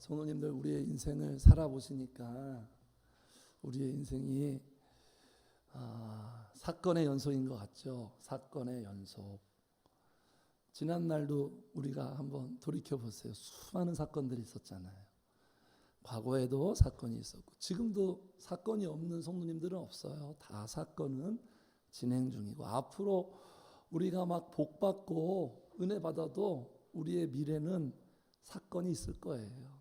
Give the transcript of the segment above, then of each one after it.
성도님들 우리의 인생을 살아보시니까 우리의 인생이 사건의 연속인 것 같죠. 사건의 연속. 지난날도 우리가 한번 돌이켜보세요. 수많은 사건들이 있었잖아요. 과거에도 사건이 있었고 지금도 사건이 없는 성도님들은 없어요. 다 사건은 진행 중이고 앞으로 우리가 막 복받고 은혜 받아도 우리의 미래는 사건이 있을 거예요.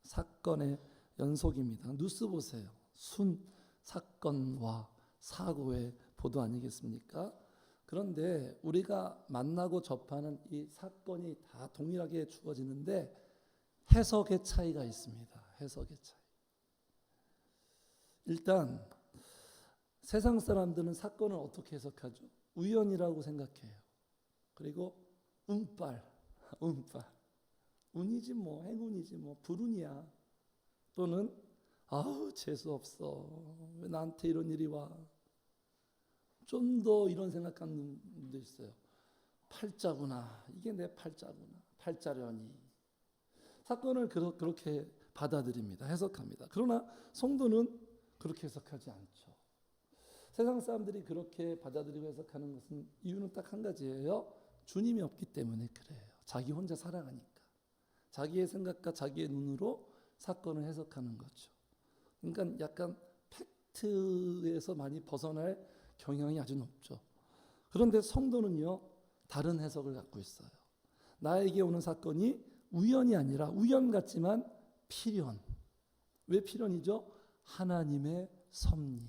사건의 연속입니다. 뉴스 보세요. 순 사건과 사고의 보도 아니겠습니까? 그런데 우리가 만나고 접하는 이 사건이 다 동일하게 주어지는데 해석의 차이가 있습니다. 해석의 차이. 일단 세상 사람들은 사건을 어떻게 해석하죠? 우연이라고 생각해요. 그리고 운빨. 운이지 뭐, 행운이지 뭐, 불운이야. 또는 아우 재수 없어. 왜 나한테 이런 일이 와? 좀 더 이런 생각하는 분도 있어요. 팔자구나. 이게 내 팔자구나. 팔자려니. 사건을 그렇게 받아들입니다. 해석합니다. 그러나 성도는 그렇게 해석하지 않죠. 세상 사람들이 그렇게 받아들이고 해석하는 것은 이유는 딱 한 가지예요. 주님이 없기 때문에 그래요. 자기 혼자 살아가니까. 자기의 생각과 자기의 눈으로 사건을 해석하는 거죠. 그러니까 약간 팩트에서 많이 벗어날 경향이 아주 높죠. 그런데 성도는요, 다른 해석을 갖고 있어요. 나에게 오는 사건이 우연이 아니라 우연 같지만 필연. 왜 필연이죠? 하나님의 섭리.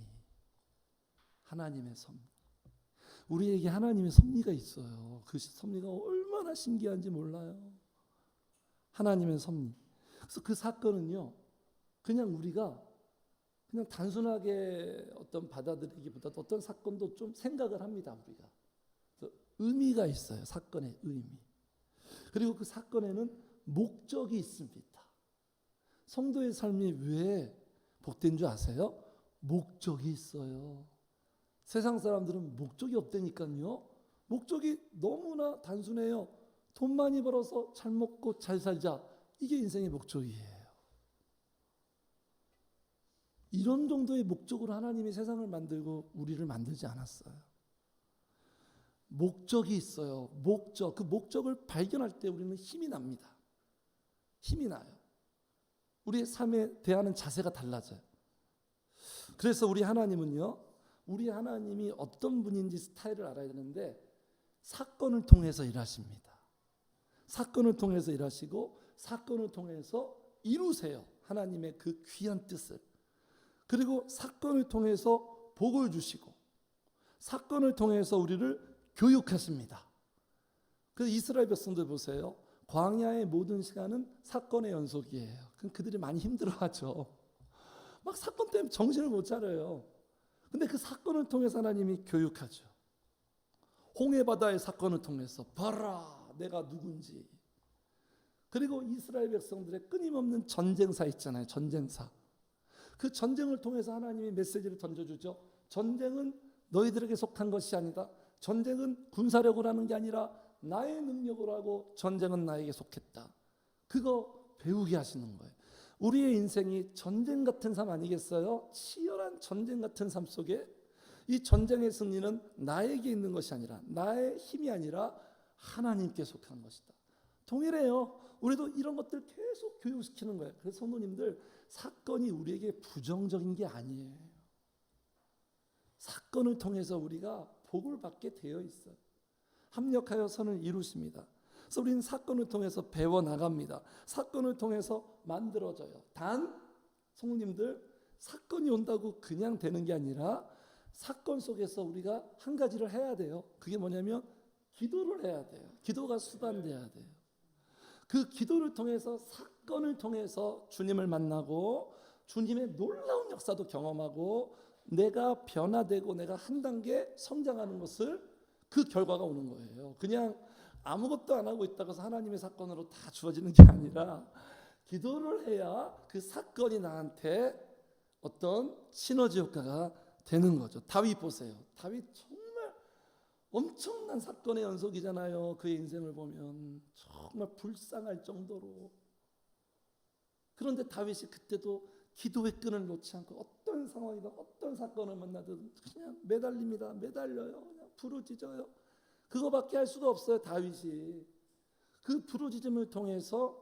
하나님의 섭리. 우리에게 하나님의 섭리가 있어요. 그 섭리가 얼마나 신기한지 몰라요. 하나님의 섭리. 그래서 그 사건은요, 그냥 우리가 그냥 단순하게 어떤 받아들이기보다 어떤 사건도 좀 생각을 합니다. 우리가. 그래서 의미가 있어요. 사건의 의미. 그리고 그 사건에는 목적이 있습니다. 성도의 삶이 왜 복된 줄 아세요? 목적이 있어요. 세상 사람들은 목적이 없다니까요. 목적이 너무나 단순해요. 돈 많이 벌어서 잘 먹고 잘 살자. 이게 인생의 목적이에요. 이런 정도의 목적으로 하나님이 세상을 만들고 우리를 만들지 않았어요. 목적이 있어요. 목적. 그 목적을 발견할 때 우리는 힘이 납니다. 힘이 나요. 우리의 삶에 대하는 자세가 달라져요. 그래서 우리 하나님은요, 우리 하나님이 어떤 분인지 스타일을 알아야 되는데 사건을 통해서 일하십니다. 사건을 통해서 일하시고 사건을 통해서 이루세요. 하나님의 그 귀한 뜻을. 그리고 사건을 통해서 복을 주시고 사건을 통해서 우리를 교육하십니다. 그래서 이스라엘 백성들 보세요. 광야의 모든 시간은 사건의 연속이에요. 그럼 그들이 많이 힘들어하죠. 막 사건 때문에 정신을 못 차려요. 근데 그 사건을 통해서 하나님이 교육하죠. 홍해바다의 사건을 통해서 봐라 내가 누군지. 그리고 이스라엘 백성들의 끊임없는 전쟁사 있잖아요. 전쟁사. 그 전쟁을 통해서 하나님이 메시지를 던져주죠. 전쟁은 너희들에게 속한 것이 아니다. 전쟁은 군사력으로 하는 게 아니라 나의 능력으로 하고 전쟁은 나에게 속했다. 그거 배우게 하시는 거예요. 우리의 인생이 전쟁 같은 삶 아니겠어요? 치열한 전쟁 같은 삶 속에 이 전쟁의 승리는 나에게 있는 것이 아니라 나의 힘이 아니라 하나님께 속한 것이다. 동일해요. 우리도 이런 것들 계속 교육시키는 거예요. 그래서 성도님들 사건이 우리에게 부정적인 게 아니에요. 사건을 통해서 우리가 복을 받게 되어 있어요. 합력하여 선을 이루십니다. 그래서 우리는 사건을 통해서 배워나갑니다. 사건을 통해서 만들어져요. 단 성도님들 사건이 온다고 그냥 되는 게 아니라 사건 속에서 우리가 한 가지를 해야 돼요. 그게 뭐냐면 기도를 해야 돼요. 기도가 수반돼야 돼요. 그 기도를 통해서 사건을 통해서 주님을 만나고 주님의 놀라운 역사도 경험하고 내가 변화되고 내가 한 단계 성장하는 것을 그 결과가 오는 거예요. 그냥 아무것도 안 하고 있다가 하나님의 사건으로 다 주어지는 게 아니라 기도를 해야 그 사건이 나한테 어떤 시너지 효과가 되는 거죠. 다윗 보세요. 다윗 정말 엄청난 사건의 연속이잖아요. 그의 인생을 보면 정말 불쌍할 정도로 그런데 다윗이 그때도 기도의 끈을 놓지 않고 어떤 상황이든 어떤 사건을 만나든 그냥 매달립니다. 매달려요. 그냥 부르짖어요. 그거밖에 할 수가 없어요. 다윗이 그 부르짖음을 통해서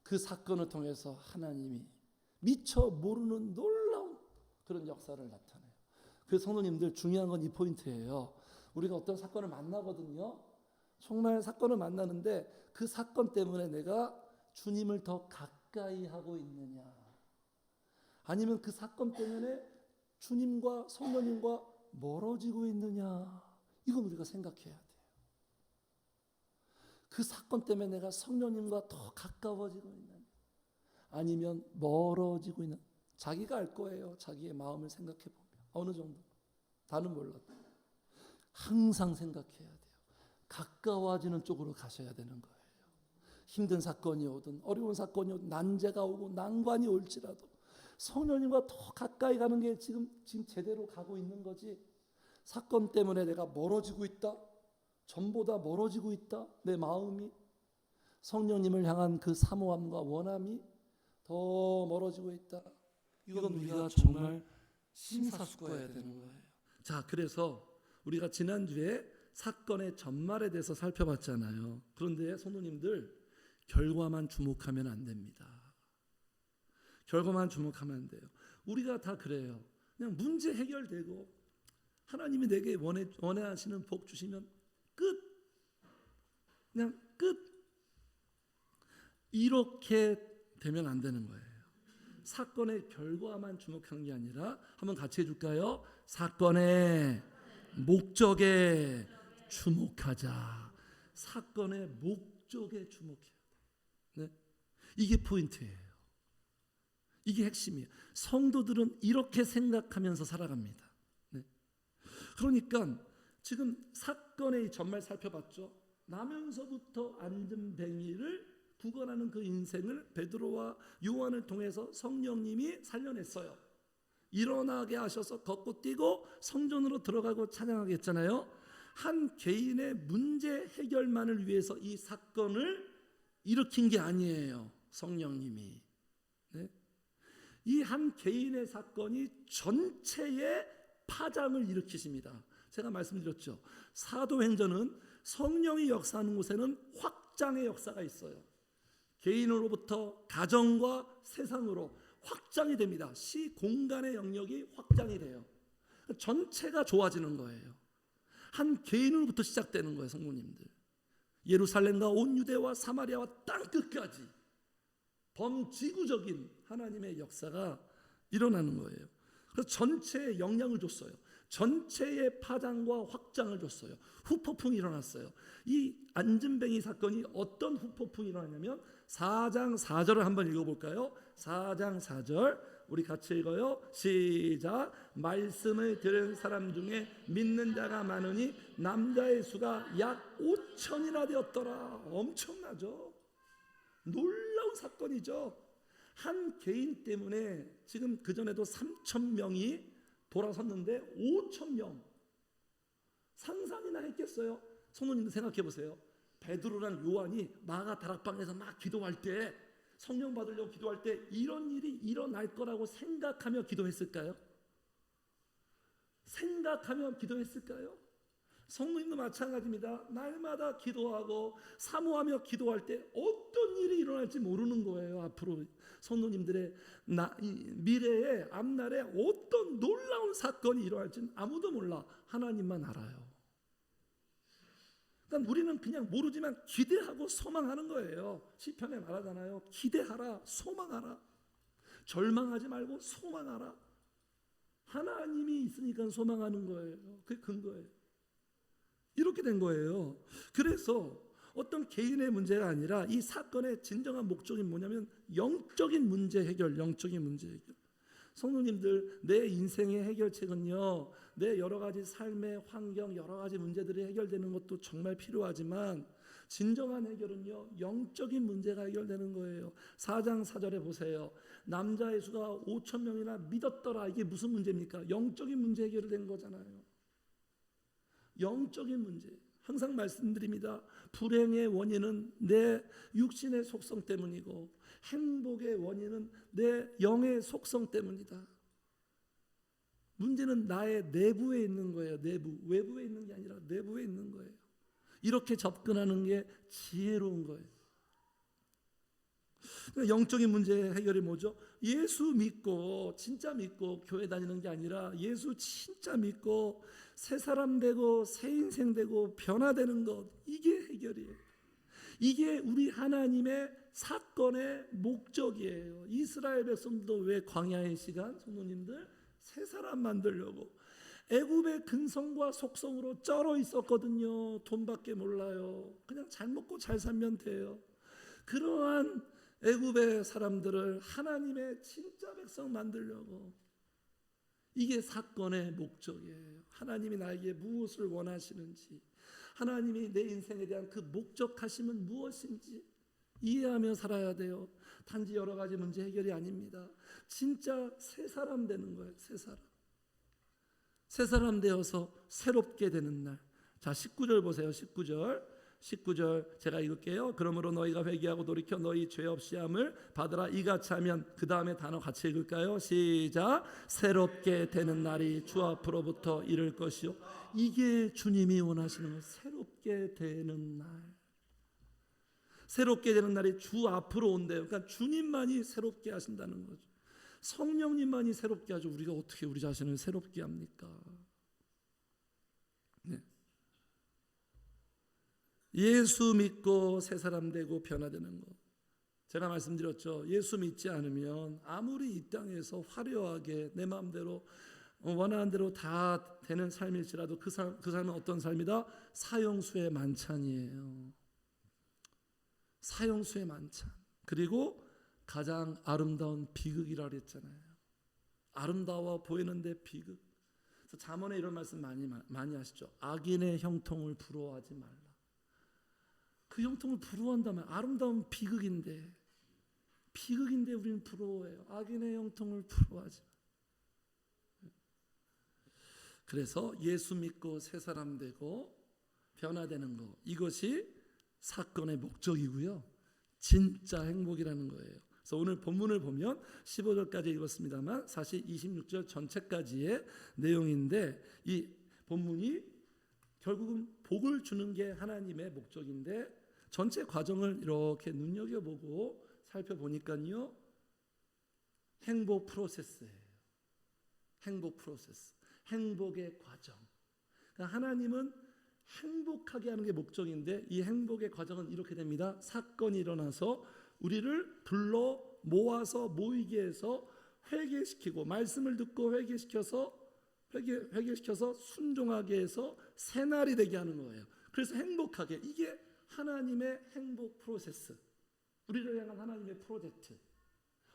그 사건을 통해서 하나님이 미처 모르는 놀라운 그런 역사를 나타내요. 그 성도님들 중요한 건 이 포인트예요. 우리가 어떤 사건을 만나거든요. 정말 사건을 만나는데 그 사건 때문에 내가 주님을 더 가까이 하고 있느냐, 아니면 그 사건 때문에 주님과 성령님과 멀어지고 있느냐, 이건 우리가 생각해야 돼요. 그 사건 때문에 내가 성령님과 더 가까워지고 있느냐, 아니면 멀어지고 있는, 자기가 알 거예요. 자기의 마음을 생각해 보면 어느 정도, 다는 몰라도 항상 생각해야 돼요. 가까워지는 쪽으로 가셔야 되는 거예요. 힘든 사건이 오든 어려운 사건이 오든 난제가 오고 난관이 올지라도 성령님과 더 가까이 가는 게 지금 제대로 가고 있는 거지. 사건 때문에 내가 멀어지고 있다, 전보다 멀어지고 있다, 내 마음이 성령님을 향한 그 사모함과 원함이 더 멀어지고 있다, 이건 우리가 정말 심사숙고해야 되는 거예요. 자, 그래서 우리가 지난주에 사건의 전말에 대해서 살펴봤잖아요. 그런데 성도님들, 결과만 주목하면 안 됩니다. 결과만 주목하면 안 돼요. 우리가 다 그래요. 그냥 문제 해결되고 하나님이 내게 원하시는 복 주시면 끝. 그냥 끝. 이렇게 되면 안 되는 거예요. 사건의 결과만 주목한 게 아니라 한번 같이 해줄까요? 사건의 목적에 주목하자. 사건의 목적에 주목해야 돼. 네? 이게 포인트예요. 이게 핵심이에요. 성도들은 이렇게 생각하면서 살아갑니다. 네. 그러니까 지금 사건의 전말 살펴봤죠. 나면서부터 안전뱅이를 구걸하는 그 인생을 베드로와 요한을 통해서 성령님이 살려냈어요. 일어나게 하셔서 걷고 뛰고 성전으로 들어가고 찬양하게 했잖아요. 한 개인의 문제 해결만을 위해서 이 사건을 일으킨 게 아니에요. 성령님이. 네? 이 한 개인의 사건이 전체의 파장을 일으키십니다. 제가 말씀드렸죠. 사도행전은 성령이 역사하는 곳에는 확장의 역사가 있어요. 개인으로부터 가정과 세상으로 확장이 됩니다. 시 공간의 영역이 확장이 돼요. 전체가 좋아지는 거예요. 한 개인으로부터 시작되는 거예요. 성도님들, 예루살렘과 온 유대와 사마리아와 땅끝까지 범지구적인 하나님의 역사가 일어나는 거예요. 그래서 전체에 영향을 줬어요. 전체의 파장과 확장을 줬어요. 후폭풍이 일어났어요. 이 안진뱅이 사건이 어떤 후폭풍이 일어났냐면 4장 4절을 한번 읽어볼까요? 4장 4절 우리 같이 읽어요. 시작. 말씀을 들은 사람 중에 믿는 자가 많으니 남자의 수가 약 5천이나 되었더라. 엄청나죠? 놀라운 사건이죠. 한 개인 때문에 지금 그전에도 3천 명이 돌아섰는데 5천 명, 상상이나 했겠어요? 성도님들 생각해 보세요. 베드로랑 요한이 마가 다락방에서 막 기도할 때, 성령 받으려고 기도할 때 이런 일이 일어날 거라고 생각하며 기도했을까요? 생각하며 기도했을까요? 성도님도 마찬가지입니다. 날마다 기도하고 사모하며 기도할 때 어떤 일이 일어날지 모르는 거예요. 앞으로 성도님들의 미래의 앞날에 어떤 놀라운 사건이 일어날지는 아무도 몰라. 하나님만 알아요. 그러니까 우리는 그냥 모르지만 기대하고 소망하는 거예요. 시편에 말하잖아요. 기대하라, 소망하라. 절망하지 말고 소망하라. 하나님이 있으니까 소망하는 거예요. 그게 근거예요. 이렇게 된 거예요. 그래서 어떤 개인의 문제가 아니라 이 사건의 진정한 목적이 뭐냐면 영적인 문제 해결, 영적인 문제 해결. 성도님들, 내 인생의 해결책은요, 내 여러 가지 삶의 환경, 여러 가지 문제들이 해결되는 것도 정말 필요하지만 진정한 해결은요, 영적인 문제가 해결되는 거예요. 4장 4절에 보세요. 남자의 수가 5천 명이나 믿었더라. 이게 무슨 문제입니까? 영적인 문제 해결된 거잖아요. 영적인 문제. 항상 말씀드립니다. 불행의 원인은 내 육신의 속성 때문이고 행복의 원인은 내 영의 속성 때문이다. 문제는 나의 내부에 있는 거예요. 내부, 외부에 있는 게 아니라 내부에 있는 거예요. 이렇게 접근하는 게 지혜로운 거예요. 영적인 문제 해결이 뭐죠? 예수 믿고 진짜 믿고 교회 다니는 게 아니라 예수 진짜 믿고 새 사람 되고 새 인생 되고 변화되는 것, 이게 해결이에요. 이게 우리 하나님의 사건의 목적이에요. 이스라엘 백성도 왜 광야의 시간, 성도님들 새 사람 만들려고 애굽의 근성과 속성으로 쩔어 있었거든요. 돈밖에 몰라요. 그냥 잘 먹고 잘 살면 돼요. 그러한 애굽의 사람들을 하나님의 진짜 백성 만들려고, 이게 사건의 목적이에요. 하나님이 나에게 무엇을 원하시는지, 하나님이 내 인생에 대한 그 목적하심은 무엇인지 이해하며 살아야 돼요. 단지 여러 가지 문제 해결이 아닙니다. 진짜 새 사람 되는 거예요. 새 사람 되어서 새롭게 되는 날. 자, 19절 보세요. 19절 제가 읽을게요. 그러므로 너희가 회개하고 돌이켜 너희 죄 없이 함을 받으라. 이같이 하면, 그 다음에 단어 같이 읽을까요? 시작. 새롭게 되는 날이 주 앞으로부터 이를 것이요. 이게 주님이 원하시는 것. 새롭게 되는 날. 새롭게 되는 날이 주 앞으로 온대요. 그러니까 주님만이 새롭게 하신다는 거죠. 성령님만이 새롭게 하죠. 우리가 어떻게 우리 자신을 새롭게 합니까? 네. 예수 믿고 새 사람 되고 변화되는 것. 제가 말씀드렸죠. 예수 믿지 않으면 아무리 이 땅에서 화려하게 내 마음대로 원하는 대로 다 되는 삶일지라도 그 삶은 어떤 삶이다? 사형수의 만찬이에요. 사형수의 만찬. 그리고 가장 아름다운 비극이라 그랬잖아요. 아름다워 보이는데 비극. 그래서 잠언에 이런 말씀 많이 하시죠. 악인의 형통을 부러워하지 말라. 그 형통을 부러워한다면 아름다운 비극인데 우리는 부러워해요. 악인의 형통을 부러워하지 마. 그래서 예수 믿고 새 사람 되고 변화되는 것, 이것이 사건의 목적이고요. 진짜 행복이라는 거예요. 그래서 오늘 본문을 보면 15절까지 읽었습니다만 사실 26절 전체까지의 내용인데, 이 본문이 결국은 복을 주는 게 하나님의 목적인데 전체 과정을 이렇게 눈여겨보고 살펴보니까요, 행복 프로세스예요. 행복 프로세스, 행복의 과정. 그러니까 하나님은 행복하게 하는 게 목적인데 이 행복의 과정은 이렇게 됩니다. 사건이 일어나서 우리를 불러 모아서 모이게 해서 회개시키고, 말씀을 듣고 회개시켜서 순종하게 해서 새날이 되게 하는 거예요. 그래서 행복하게, 이게 하나님의 행복 프로세스, 우리를 향한 하나님의 프로젝트.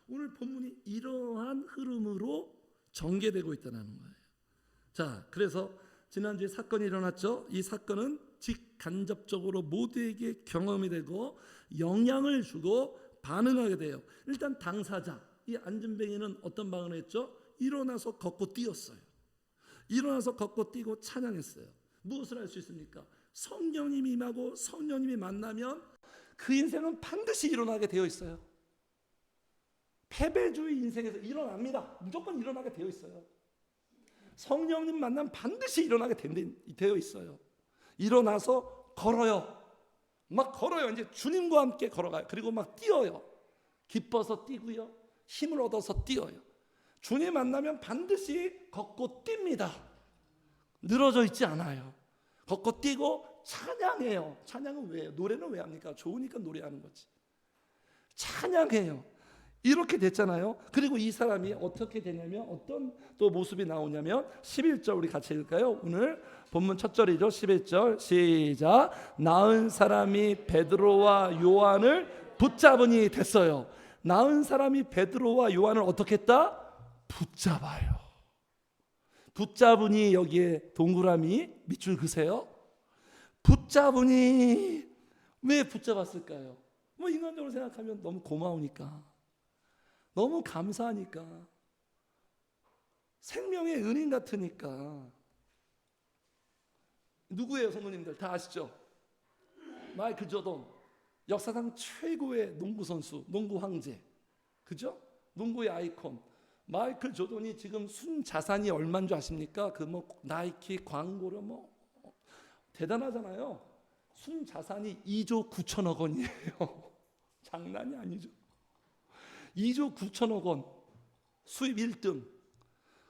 오늘 본문이 이러한 흐름으로 전개되고 있다는 거예요. 자, 그래서 지난주에 사건이 일어났죠. 이 사건은 직간접적으로 모두에게 경험이 되고 영향을 주고 반응하게 돼요. 일단 당사자, 이 안진뱅이는 어떤 반응을 했죠? 일어나서 걷고 뛰었어요. 일어나서 걷고 뛰고 찬양했어요. 무엇을 할 수 있습니까? 성령님이 임하고 성령님이 만나면 그 인생은 반드시 일어나게 되어 있어요. 패배주의 인생에서 일어납니다. 무조건 일어나게 되어 있어요. 성령님 만나면 반드시 일어나게 되어 있어요. 일어나서 걸어요. 막 걸어요. 이제 주님과 함께 걸어가요. 그리고 막 뛰어요. 기뻐서 뛰고요. 힘을 얻어서 뛰어요. 주님 만나면 반드시 걷고 뜁니다. 늘어져 있지 않아요. 걷고 뛰고 찬양해요. 찬양은 왜 해요? 노래는 왜 합니까? 좋으니까 노래하는 거지. 찬양해요. 이렇게 됐잖아요. 그리고 이 사람이 어떻게 되냐면 어떤 또 모습이 나오냐면 11절 우리 같이 읽을까요? 오늘 본문 첫 절이죠. 11절 시작. 나은 사람이 베드로와 요한을 붙잡으니 됐어요. 나은 사람이 베드로와 요한을 어떻게 했다? 붙잡아요. 붙잡으니, 여기에 동그라미 밑줄 그세요. 붙잡으니, 왜 붙잡았을까요? 뭐 인간적으로 생각하면 너무 고마우니까, 너무 감사하니까, 생명의 은인 같으니까. 누구예요, 성도님들? 다 아시죠? 마이클 조던, 역사상 최고의 농구 선수, 농구 황제, 그죠? 농구의 아이콘. 마이클 조던이 지금 순 자산이 얼마인 줄 아십니까? 그 뭐 나이키 광고료 뭐 대단하잖아요. 순 자산이 2조 9천억 원이에요. 장난이 아니죠. 2조 9천억 원, 수입 1등.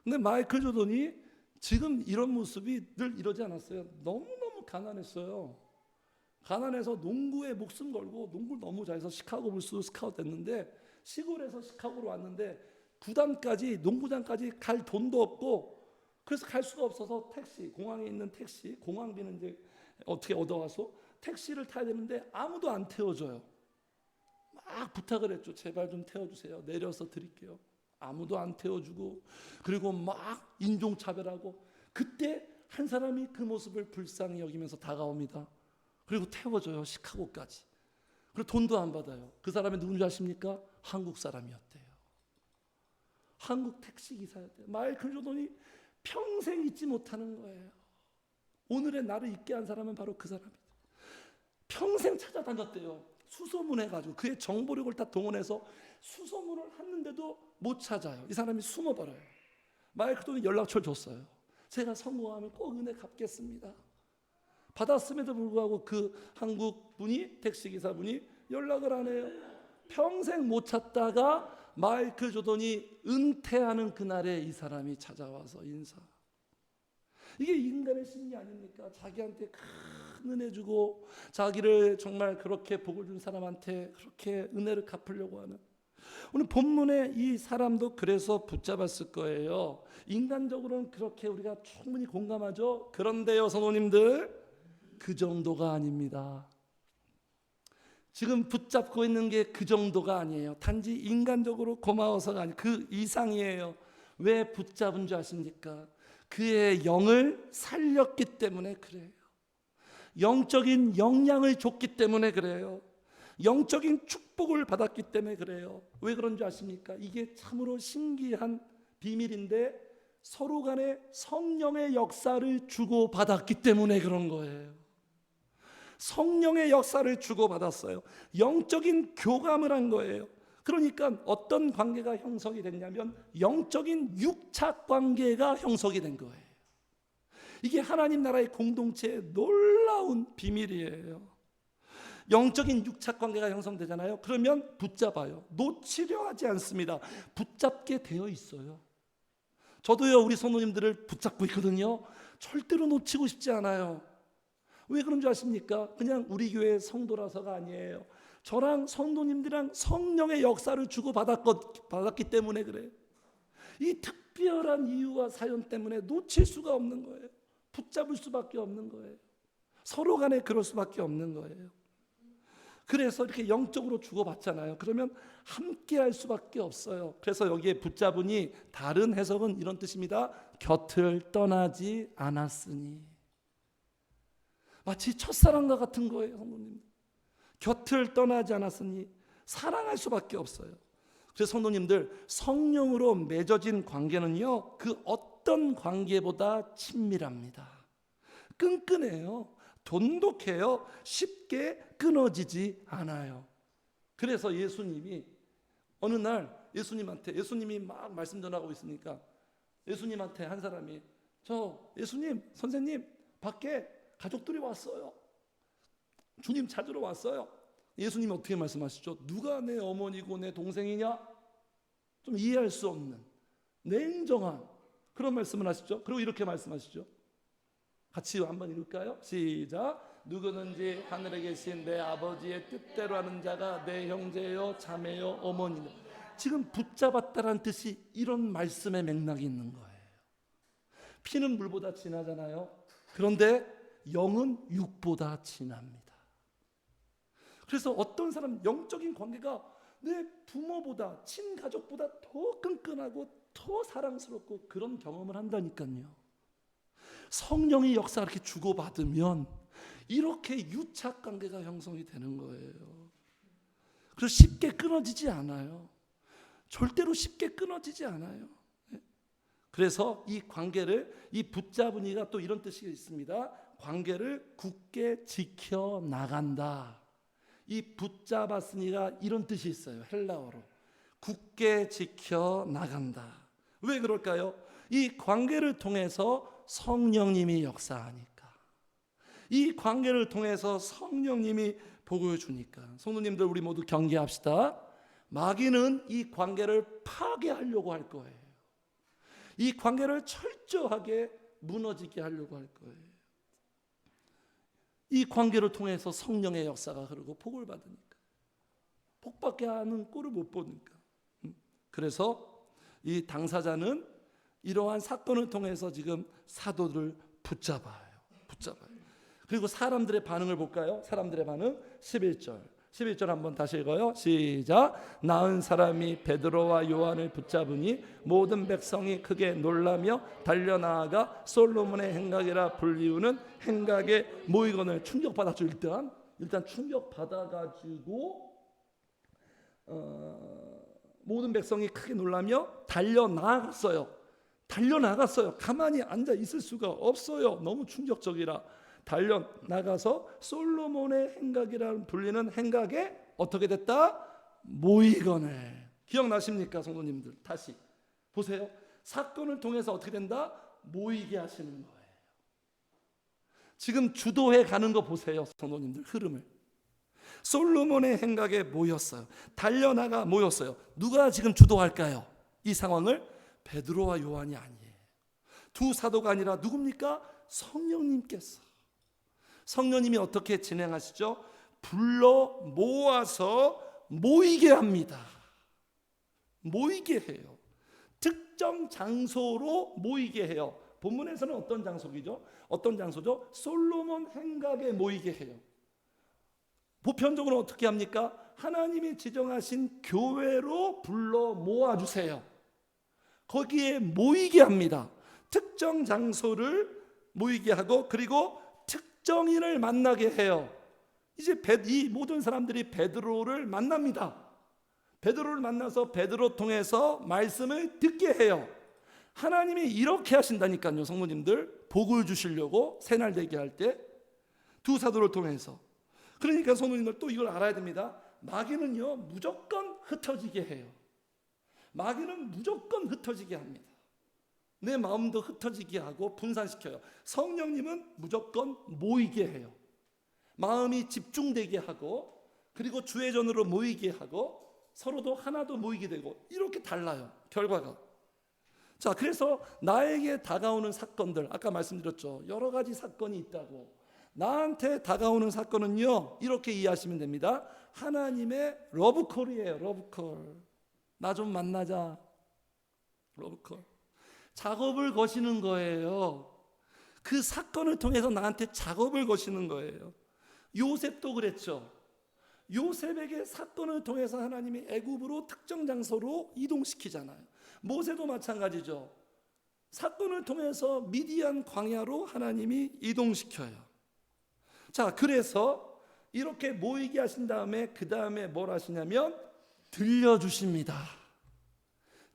근데 마이클 조던이 지금 이런 모습이 늘 이러지 않았어요. 너무너무 가난했어요. 가난해서 농구에 목숨 걸고 농구를 너무 잘해서 시카고 불스 스카우트 됐는데, 시골에서 시카고로 왔는데 구단까지, 농구장까지 갈 돈도 없고, 그래서 갈 수가 없어서 택시, 공항에 있는 택시, 공항비는 이제 어떻게 얻어와서 택시를 타야 되는데 아무도 안 태워줘요. 막 부탁을 했죠. 제발 좀 태워주세요. 내려서 드릴게요. 아무도 안 태워주고, 그리고 막 인종차별하고. 그때 한 사람이 그 모습을 불쌍히 여기면서 다가옵니다. 그리고 태워줘요. 시카고까지. 그리고 돈도 안 받아요. 그 사람이 누군지 아십니까? 한국 사람이었대요. 한국 택시기사였대요. 마이클 조던이 평생 잊지 못하는 거예요. 오늘의 나를 잊게 한 사람은 바로 그 사람이다. 평생 찾아다녔대요. 수소문해가지고 그의 정보력을 다 동원해서 수소문을 했는데도 못 찾아요. 이 사람이 숨어버려요. 마이클 조던이 연락처를 줬어요. 제가 성공하면 꼭 은혜 갚겠습니다. 받았음에도 불구하고 그 한국 분이, 택시기사분이 연락을 안 해요. 평생 못 찾다가 마이클 조던이 은퇴하는 그날에 이 사람이 찾아와서 인사. 이게 인간의 심리 아닙니까? 자기한테 큰 은혜 주고 자기를 정말 그렇게 복을 준 사람한테 그렇게 은혜를 갚으려고 하는. 오늘 본문에 이 사람도 그래서 붙잡았을 거예요. 인간적으로는 그렇게 우리가 충분히 공감하죠. 그런데요, 성도님들, 그 정도가 아닙니다. 지금 붙잡고 있는 게 그 정도가 아니에요. 단지 인간적으로 고마워서가 아니에요. 그 이상이에요. 왜 붙잡은 줄 아십니까? 그의 영을 살렸기 때문에 그래요. 영적인 영향을 줬기 때문에 그래요. 영적인 축복을 받았기 때문에 그래요. 왜 그런 줄 아십니까? 이게 참으로 신기한 비밀인데, 서로 간에 성령의 역사를 주고받았기 때문에 그런 거예요. 성령의 역사를 주고받았어요. 영적인 교감을 한 거예요. 그러니까 어떤 관계가 형성이 됐냐면 영적인 육착 관계가 형성이 된 거예요. 이게 하나님 나라의 공동체의 놀라운 비밀이에요. 영적인 육착 관계가 형성되잖아요. 그러면 붙잡아요. 놓치려 하지 않습니다. 붙잡게 되어 있어요. 저도요, 우리 성도님들을 붙잡고 있거든요. 절대로 놓치고 싶지 않아요. 왜 그런 줄 아십니까? 그냥 우리 교회 성도라서가 아니에요. 저랑 성도님들이랑 성령의 역사를 주고받았기 때문에 그래요. 이 특별한 이유와 사연 때문에 놓칠 수가 없는 거예요. 붙잡을 수밖에 없는 거예요. 서로 간에 그럴 수밖에 없는 거예요. 그래서 이렇게 영적으로 주고받잖아요. 그러면 함께 할 수밖에 없어요. 그래서 여기에 붙잡으니 다른 해석은 이런 뜻입니다. 곁을 떠나지 않았으니. 마치 첫사랑과 같은 거예요, 성도님. 곁을 떠나지 않았으니 사랑할 수밖에 없어요. 그래서 성도님들, 성령으로 맺어진 관계는요, 그 어떤 관계보다 친밀합니다. 끈끈해요. 돈독해요. 쉽게 끊어지지 않아요. 그래서 예수님이 어느 날 예수님이 막 말씀 전하고 있으니까 예수님한테 한 사람이, 예수님, 선생님, 밖에 가족들이 왔어요. 주님 찾으러 왔어요. 예수님이 어떻게 말씀하시죠? 누가 내 어머니고 내 동생이냐? 좀 이해할 수 없는 냉정한 그런 말씀을 하시죠. 그리고 이렇게 말씀하시죠. 같이 한번 읽을까요? 시작. 누구든지 하늘에 계신 내 아버지의 뜻대로 하는 자가 내 형제요 자매요 어머니요. 지금 붙잡았다라는 뜻이 이런 말씀의 맥락이 있는 거예요. 피는 물보다 진하잖아요. 그런데 영은 육보다 진합니다. 그래서 어떤 사람 영적인 관계가 내 부모보다, 친가족보다 더 끈끈하고 더 사랑스럽고 그런 경험을 한다니까요. 성령의 역사를 이렇게 주고받으면 이렇게 유착 관계가 형성이 되는 거예요. 그래서 쉽게 끊어지지 않아요. 절대로 쉽게 끊어지지 않아요. 그래서 이 관계를, 이 붙잡은 이가 또 이런 뜻이 있습니다. 관계를 굳게 지켜 나간다. 이 붙잡았으니가 이런 뜻이 있어요. 헬라어로 굳게 지켜 나간다. 왜 그럴까요? 이 관계를 통해서 성령님이 역사하니까, 이 관계를 통해서 성령님이 복을 주니까. 성도님들, 우리 모두 경계합시다. 마귀는 이 관계를 파괴하려고 할 거예요. 이 관계를 철저하게 무너지게 하려고 할 거예요. 이 관계를 통해서 성령의 역사가 흐르고 복을 받으니까, 복받게 하는 꼴을 못 보니까. 그래서 이 당사자는 이러한 사건을 통해서 지금 사도를 붙잡아요. 그리고 사람들의 반응을 볼까요? 사람들의 반응 11절 한번 다시 읽어요. 시작. 나은 사람이 베드로와 요한을 붙잡으니 모든 백성이 크게 놀라며 달려나아가 솔로몬의 행각이라 불리우는 행각의 모이건을 충격받았죠. 일단 충격받아가지고 모든 백성이 크게 놀라며 달려나갔어요. 가만히 앉아 있을 수가 없어요. 너무 충격적이라 달려나가서 솔로몬의 행각이라 불리는 행각에 어떻게 됐다? 모이건을. 기억나십니까, 성도님들? 다시 보세요. 사건을 통해서 어떻게 된다? 모이게 하시는 거예요. 지금 주도해 가는 거 보세요, 성도님들. 흐름을. 솔로몬의 행각에 모였어요. 달려나가 모였어요. 누가 지금 주도할까요? 이 상황을 베드로와 요한이 아니에요. 두 사도가 아니라 누굽니까? 성령님께서. 성령님이 어떻게 진행하시죠? 불러 모아서 모이게 합니다. 모이게 해요. 특정 장소로 모이게 해요. 본문에서는 어떤 장소죠? 솔로몬 행각에 모이게 해요. 보편적으로 어떻게 합니까? 하나님이 지정하신 교회로 불러 모아주세요. 거기에 모이게 합니다. 특정 장소를 모이게 하고, 그리고 특정인을 만나게 해요. 이제 이 모든 사람들이 베드로를 만납니다. 베드로를 만나서 베드로 통해서 말씀을 듣게 해요. 하나님이 이렇게 하신다니까요, 성도님들. 복을 주시려고 새날 되게 할 때 두 사도를 통해서. 그러니까 성도님들 또 이걸 알아야 됩니다. 마귀는요, 무조건 흩어지게 해요. 마귀는 무조건 흩어지게 합니다. 내 마음도 흩어지게 하고 분산시켜요. 성령님은 무조건 모이게 해요. 마음이 집중되게 하고, 그리고 주의전으로 모이게 하고, 서로도 하나도 모이게 되고, 이렇게 달라요, 결과가. 자, 그래서 나에게 다가오는 사건들, 아까 말씀드렸죠. 여러 가지 사건이 있다고. 나한테 다가오는 사건은요, 이렇게 이해하시면 됩니다. 하나님의 러브콜이에요. 러브콜. 나 좀 만나자. 러브콜. 작업을 거시는 거예요. 그 사건을 통해서 나한테 작업을 거시는 거예요. 요셉도 그랬죠. 요셉에게 사건을 통해서 하나님이 애굽으로 특정 장소로 이동시키잖아요. 모세도 마찬가지죠. 사건을 통해서 미디안 광야로 하나님이 이동시켜요. 자, 그래서 이렇게 모이게 하신 다음에 그 다음에 뭘 하시냐면 들려주십니다.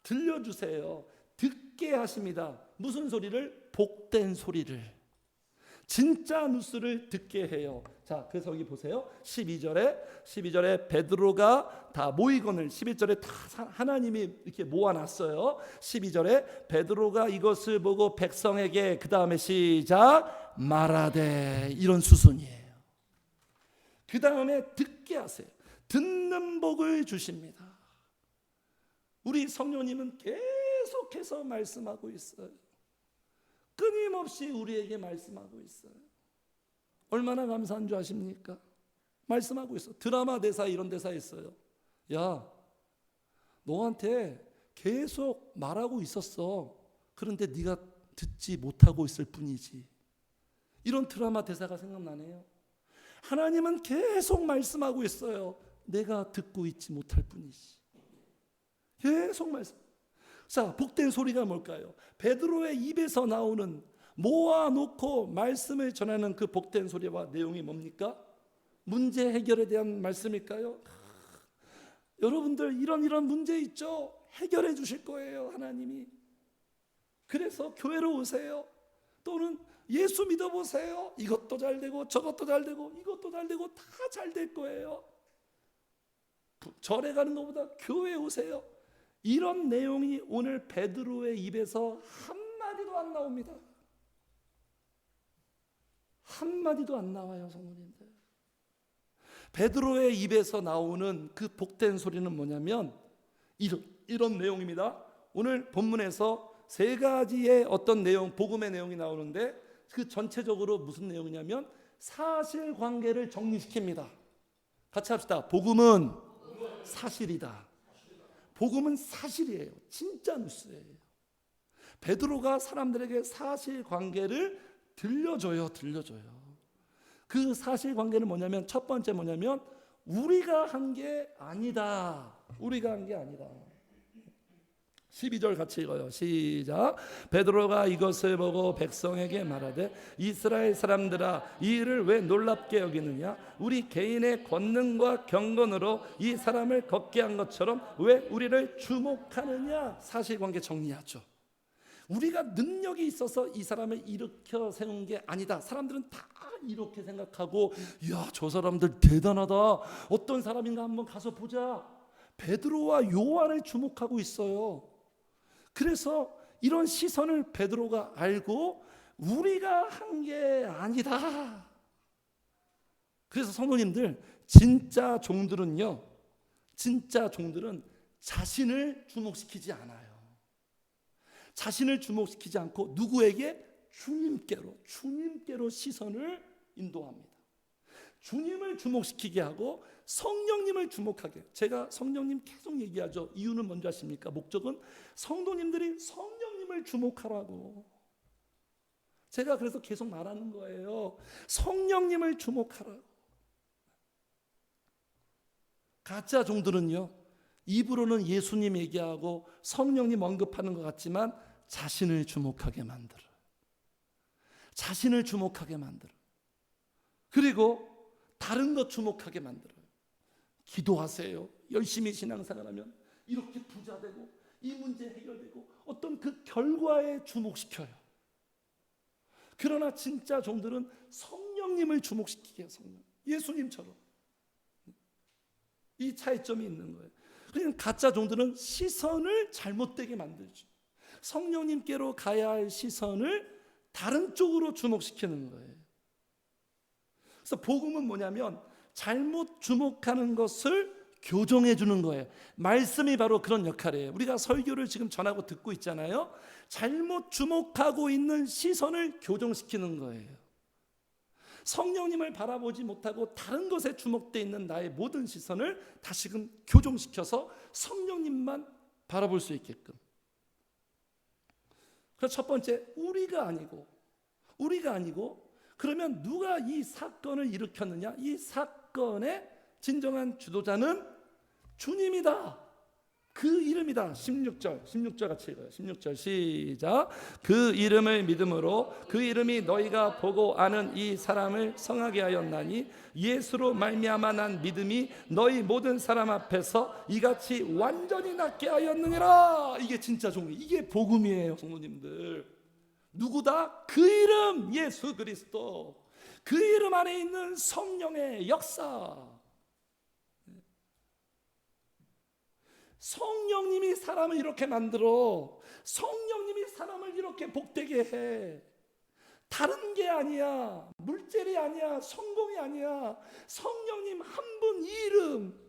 들려주세요. 듣게 하십니다. 무슨 소리를? 복된 소리를. 진짜 뉴스를 듣게 해요. 자, 그래서 여기 보세요. 12절에 베드로가 다 모이건을 11절에 다 하나님이 이렇게 모아놨어요. 12절에 베드로가 이것을 보고 백성에게, 그 다음에 시작, 말하되, 이런 수순이에요. 그 다음에 듣게 하세요. 듣는 복을 주십니다. 우리 성령님은 계속해서 말씀하고 있어요. 끊임없이 우리에게 말씀하고 있어요. 얼마나 감사한 줄 아십니까? 말씀하고 있어. 드라마 대사, 이런 대사 있어요. 야, 너한테 계속 말하고 있었어. 그런데 네가 듣지 못하고 있을 뿐이지. 이런 드라마 대사가 생각나네요. 하나님은 계속 말씀하고 있어요. 내가 듣고 있지 못할 뿐이지. 계속 말씀. 자, 복된 소리가 뭘까요? 베드로의 입에서 나오는, 모아놓고 말씀을 전하는 그 복된 소리와 내용이 뭡니까? 문제 해결에 대한 말씀일까요? 여러분들 이런 문제 있죠? 해결해 주실 거예요, 하나님이. 그래서 교회로 오세요. 또는 예수 믿어보세요. 이것도 잘 되고 저것도 잘 되고 이것도 잘 되고 다 잘 될 거예요. 절에 가는 것보다 교회 오세요. 이런 내용이 오늘 베드로의 입에서 한마디도 안 나옵니다. 한마디도 안 나와요, 성도님들. 베드로의 입에서 나오는 그 복된 소리는 뭐냐면 이런 내용입니다. 오늘 본문에서 세 가지의 어떤 내용, 복음의 내용이 나오는데 그 전체적으로 무슨 내용이냐면 사실관계를 정리시킵니다. 같이 합시다. 복음은 사실이다. 복음은 사실이에요. 진짜 뉴스예요. 베드로가 사람들에게 사실관계를 들려줘요. 그 사실관계는 뭐냐면 첫 번째 뭐냐면 우리가 한 게 아니다. 12절 같이 읽어요. 시작. 베드로가 이것을 보고 백성에게 말하되 이스라엘 사람들아, 이 일을 왜 놀랍게 여기느냐? 우리 개인의 권능과 경건으로 이 사람을 걷게 한 것처럼 왜 우리를 주목하느냐? 사실관계 정리하죠. 우리가 능력이 있어서 이 사람을 일으켜 세운 게 아니다. 사람들은 다 이렇게 생각하고, 이야, 저 사람들 대단하다. 어떤 사람인가 한번 가서 보자. 베드로와 요한을 주목하고 있어요. 그래서 이런 시선을 베드로가 알고 우리가 한 게 아니다. 그래서 성도님들, 진짜 종들은 자신을 주목시키지 않아요. 자신을 주목시키지 않고 누구에게? 주님께로 시선을 인도합니다. 주님을 주목시키게 하고 성령님을 주목하게. 제가 성령님 계속 얘기하죠. 이유는 뭔지 아십니까? 목적은 성도님들이 성령님을 주목하라고. 제가 그래서 계속 말하는 거예요. 성령님을 주목하라고. 가짜 종들은요, 입으로는 예수님 얘기하고 성령님 언급하는 것 같지만 자신을 주목하게 만들어. 그리고 다른 것 주목하게 만들어요. 기도하세요. 열심히 신앙생활하면 이렇게 부자 되고 이 문제 해결되고 어떤 그 결과에 주목시켜요. 그러나 진짜 종들은 성령님을 주목시키게 해요. 예수님처럼. 이 차이점이 있는 거예요. 그냥 가짜 종들은 시선을 잘못되게 만들죠. 성령님께로 가야 할 시선을 다른 쪽으로 주목시키는 거예요. 그래서 복음은 뭐냐면 잘못 주목하는 것을 교정해 주는 거예요. 말씀이 바로 그런 역할이에요. 우리가 설교를 지금 전하고 듣고 있잖아요. 잘못 주목하고 있는 시선을 교정시키는 거예요. 성령님을 바라보지 못하고 다른 것에 주목되어 있는 나의 모든 시선을 다시금 교정시켜서 성령님만 바라볼 수 있게끔. 그래서 첫 번째, 우리가 아니고 그러면 누가 이 사건을 일으켰느냐? 이 사건의 진정한 주도자는 주님이다. 그 이름이다. 16절 같이 읽어요. 16절 시작. 그 이름을 믿음으로 그 이름이 너희가 보고 아는 이 사람을 성하게 하였나니 예수로 말미암아 난 믿음이 너희 모든 사람 앞에서 이같이 완전히 낫게 하였느니라. 이게 진짜 종이, 이게 복음이에요, 성도님들. 누구다? 그 이름, 예수 그리스도. 그 이름 안에 있는 성령의 역사. 성령님이 사람을 이렇게 만들어. 성령님이 사람을 이렇게 복되게 해. 다른 게 아니야. 물질이 아니야. 성공이 아니야. 성령님 한 분 이름.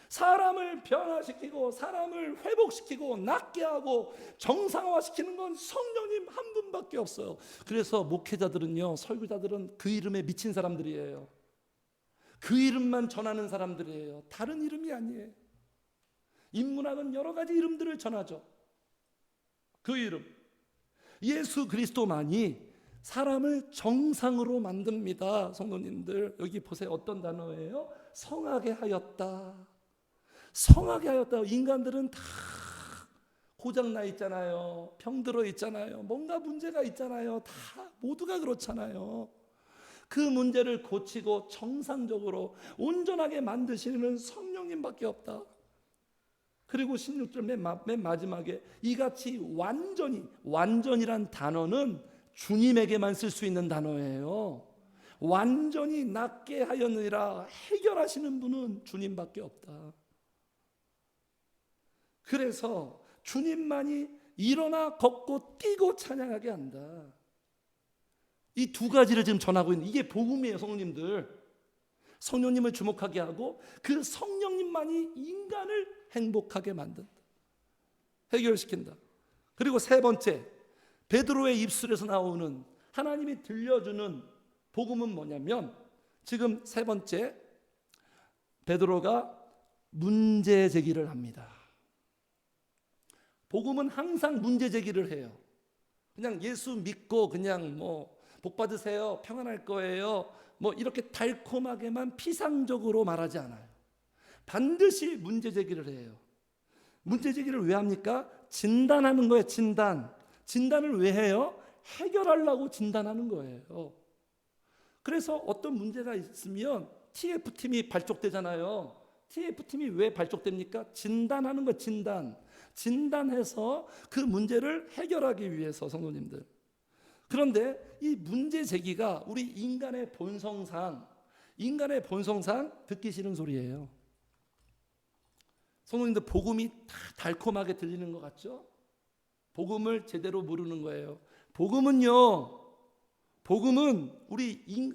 사람을 변화시키고 사람을 회복시키고 낫게 하고 정상화시키는 건 성령님 한 분밖에 없어요. 그래서 목회자들은요, 설교자들은 그 이름에 미친 사람들이에요. 그 이름만 전하는 사람들이에요. 다른 이름이 아니에요. 인문학은 여러 가지 이름들을 전하죠. 그 이름 예수 그리스도만이 사람을 정상으로 만듭니다. 성도님들, 여기 보세요. 어떤 단어예요? 성하게 하였다. 성하게 하였다. 인간들은 다 고장나 있잖아요. 병들어 있잖아요. 뭔가 문제가 있잖아요. 다 모두가 그렇잖아요. 그 문제를 고치고 정상적으로 온전하게 만드시는 성령님밖에 없다. 그리고 16절 맨 마지막에 이같이 완전히란 단어는 주님에게만 쓸 수 있는 단어예요. 완전히 낫게 하였느니라 해결하시는 분은 주님밖에 없다. 그래서 주님만이 일어나 걷고 뛰고 찬양하게 한다. 이 두 가지를 지금 전하고 있는 이게 복음이에요. 성령님들, 성령님을 주목하게 하고 그 성령님만이 인간을 행복하게 만든다, 해결시킨다. 그리고 세 번째, 베드로의 입술에서 나오는 하나님이 들려주는 복음은 뭐냐면, 지금 세 번째, 베드로가 문제 제기를 합니다. 복음은 항상 문제 제기를 해요. 그냥 예수 믿고 그냥 뭐 복 받으세요, 평안할 거예요, 뭐 이렇게 달콤하게만 피상적으로 말하지 않아요. 반드시 문제 제기를 해요. 문제 제기를 왜 합니까? 진단하는 거예요. 진단을 왜 해요? 해결하려고 진단하는 거예요. 그래서 어떤 문제가 있으면 TF팀이 발족되잖아요. TF팀이 왜 발족됩니까? 진단하는 거예요. 진단해서 그 문제를 해결하기 위해서. 성도님들, 그런데 이 문제 제기가 우리 인간의 본성상 듣기 싫은 소리예요. 성도님들, 복음이 다 달콤하게 들리는 것 같죠? 복음을 제대로 모르는 거예요. 복음은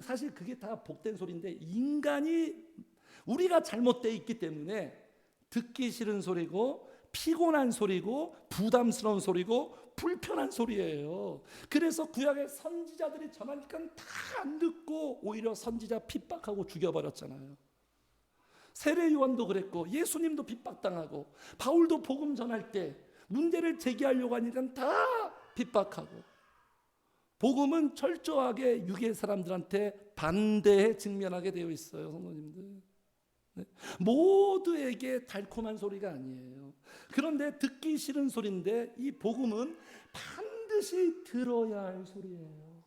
사실 그게 다 복된 소리인데, 우리가 잘못되어 있기 때문에 듣기 싫은 소리고 피곤한 소리고 부담스러운 소리고 불편한 소리예요. 그래서 구약의 선지자들이 전하니까 다 안 듣고 오히려 선지자 핍박하고 죽여버렸잖아요. 세례 요한도 그랬고 예수님도 핍박당하고 바울도 복음 전할 때 문제를 제기하려고 하니까 다 핍박하고. 복음은 철저하게 유괴 사람들한테 반대에 직면하게 되어 있어요. 성도님들, 네. 모두에게 달콤한 소리가 아니에요. 그런데 듣기 싫은 소리인데, 이 복음은 반드시 들어야 할 소리예요.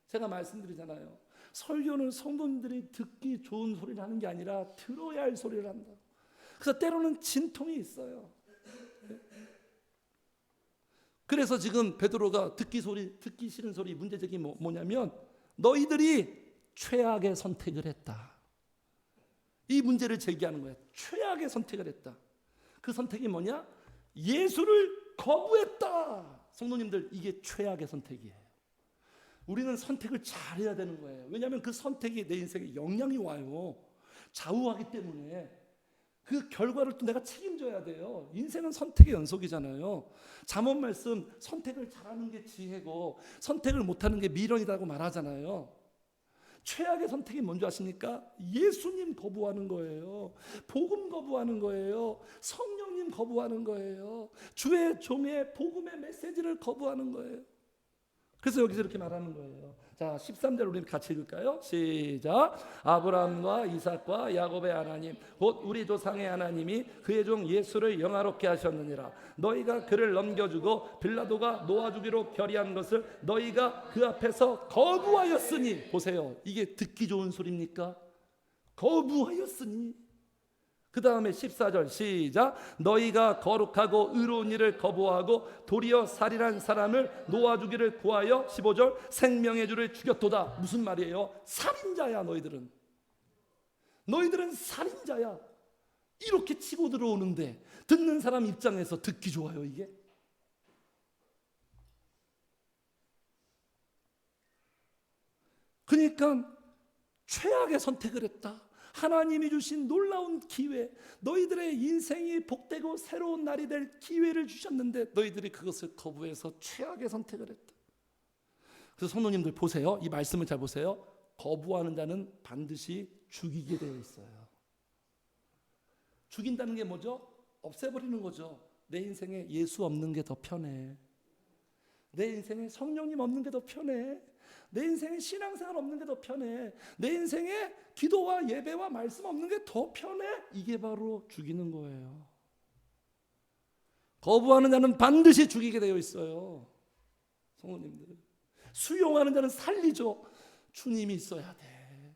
제가 말씀드리잖아요. 설교는 성도님들이 듣기 좋은 소리를 하는 게 아니라 들어야 할 소리를 한다. 그래서 때로는 진통이 있어요. 그래서 지금 베드로가 듣기 싫은 소리 문제적이 뭐냐면, 너희들이 최악의 선택을 했다. 이 문제를 제기하는 거예요. 최악의 선택을 했다. 그 선택이 뭐냐? 예수를 거부했다. 성도님들, 이게 최악의 선택이에요. 우리는 선택을 잘해야 되는 거예요. 왜냐하면 그 선택이 내 인생에 영향이 와요. 좌우하기 때문에 그 결과를 또 내가 책임져야 돼요. 인생은 선택의 연속이잖아요. 잠언 말씀, 선택을 잘하는 게 지혜고 선택을 못하는 게 미련이라고 말하잖아요. 최악의 선택이 뭔지 아십니까? 예수님 거부하는 거예요. 복음 거부하는 거예요. 성령님 거부하는 거예요. 주의 종의 복음의 메시지를 거부하는 거예요. 그래서 여기서 이렇게 말하는 거예요. 자, 13절 우리 같이 읽을까요? 시작. 아브라함과 이삭과 야곱의 하나님 곧 우리 조상의 하나님이 그의 종 예수를 영화롭게 하셨느니라. 너희가 그를 넘겨주고 빌라도가 놓아주기로 결의한 것을 너희가 그 앞에서 거부하였으니. 보세요, 이게 듣기 좋은 소리입니까? 거부하였으니. 그 다음에 14절 시작. 너희가 거룩하고 의로운 일을 거부하고 도리어 살인한 사람을 놓아주기를 구하여 15절 생명의 주를 죽였도다. 무슨 말이에요? 살인자야. 너희들은 살인자야. 이렇게 치고 들어오는데 듣는 사람 입장에서 듣기 좋아요 이게? 그러니까 최악의 선택을 했다. 하나님이 주신 놀라운 기회, 너희들의 인생이 복되고 새로운 날이 될 기회를 주셨는데 너희들이 그것을 거부해서 최악의 선택을 했다. 그래서 성도님들 보세요. 이 말씀을 잘 보세요. 거부하는 자는 반드시 죽이게 되어 있어요. 죽인다는 게 뭐죠? 없애버리는 거죠. 내 인생에 예수 없는 게 더 편해. 내 인생에 성령님 없는 게 더 편해. 내 인생에 신앙생활 없는 게 더 편해. 내 인생에 기도와 예배와 말씀 없는 게 더 편해. 이게 바로 죽이는 거예요. 거부하는 자는 반드시 죽이게 되어 있어요. 성도님들, 수용하는 자는 살리죠. 주님이 있어야 돼.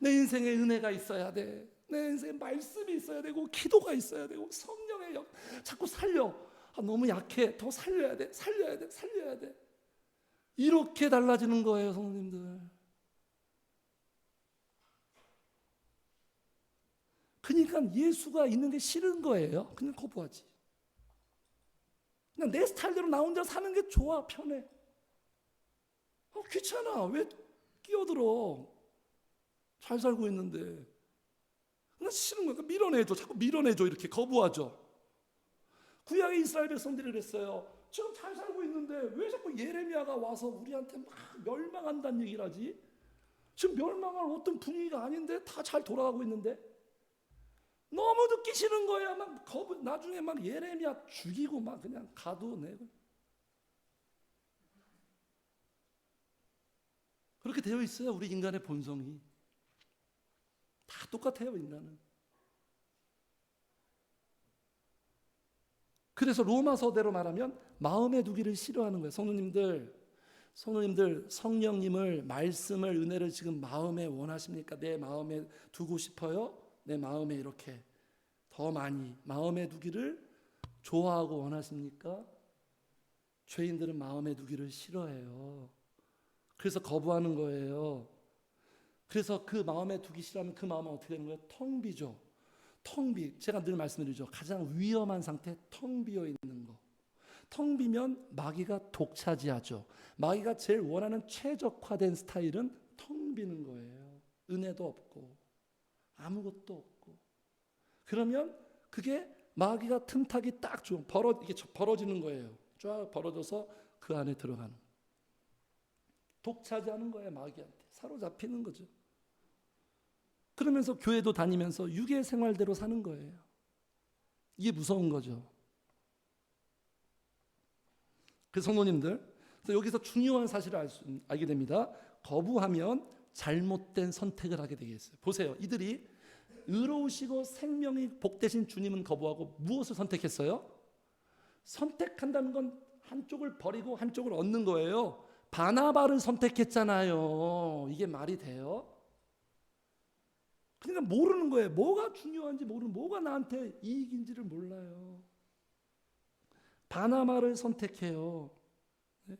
내 인생에 은혜가 있어야 돼. 내 인생에 말씀이 있어야 되고 기도가 있어야 되고 성령의 자꾸 살려. 너무 약해. 더 살려야 돼. 이렇게 달라지는 거예요, 성도님들. 그러니까 예수가 있는 게 싫은 거예요. 그냥 거부하지. 그냥 내 스타일대로 나 혼자 사는 게 좋아, 편해. 귀찮아. 왜 끼어들어? 잘 살고 있는데. 나 싫은 거야. 밀어내줘. 자꾸 밀어내줘. 이렇게 거부하죠. 구약의 이스라엘 백성들이 그랬어요. 지금 잘 살고 있는데 왜 자꾸 예레미야가 와서 우리한테 막 멸망한다는 얘기를 하지? 지금 멸망할 어떤 분위기가 아닌데 다 잘 돌아가고 있는데 너무 듣기 싫은 거야. 막 나중에 막 예레미야 죽이고 막 그냥 가둬내고 그렇게 되어 있어요. 우리 인간의 본성이 다 똑같아요. 인간은. 그래서 로마서대로 말하면 마음에 두기를 싫어하는 거예요. 성도님들 성령님을 말씀을 은혜를 지금 마음에 원하십니까? 내 마음에 두고 싶어요? 내 마음에 이렇게 더 많이 마음에 두기를 좋아하고 원하십니까? 죄인들은 마음에 두기를 싫어해요. 그래서 거부하는 거예요. 그래서 그 마음에 두기 싫어하면 그 마음은 어떻게 되는 거예요? 텅 비죠. 텅 비. 제가 늘 말씀드리죠. 가장 위험한 상태, 텅 비어 있는 거. 텅 비면 마귀가 독차지하죠. 마귀가 제일 원하는 최적화된 스타일은 텅 비는 거예요. 은혜도 없고 아무것도 없고. 그러면 그게 마귀가 틈타기 딱 좋은 이게 벌어지는 거예요. 쫙 벌어져서 그 안에 들어가는. 독차지하는 거예요. 마귀한테 사로잡히는 거죠. 그러면서 교회도 다니면서 육의 생활대로 사는 거예요. 이게 무서운 거죠. 그래서 성도님들, 여기서 중요한 사실을 알게 됩니다. 거부하면 잘못된 선택을 하게 되겠어요. 보세요. 이들이 의로우시고 생명이 복되신 주님은 거부하고 무엇을 선택했어요? 선택한다는 건 한쪽을 버리고 한쪽을 얻는 거예요. 바나바를 선택했잖아요. 이게 말이 돼요? 그러니까 모르는 거예요. 뭐가 중요한지 모르는, 뭐가 나한테 이익인지를 몰라요. 바나바를 선택해요. 네?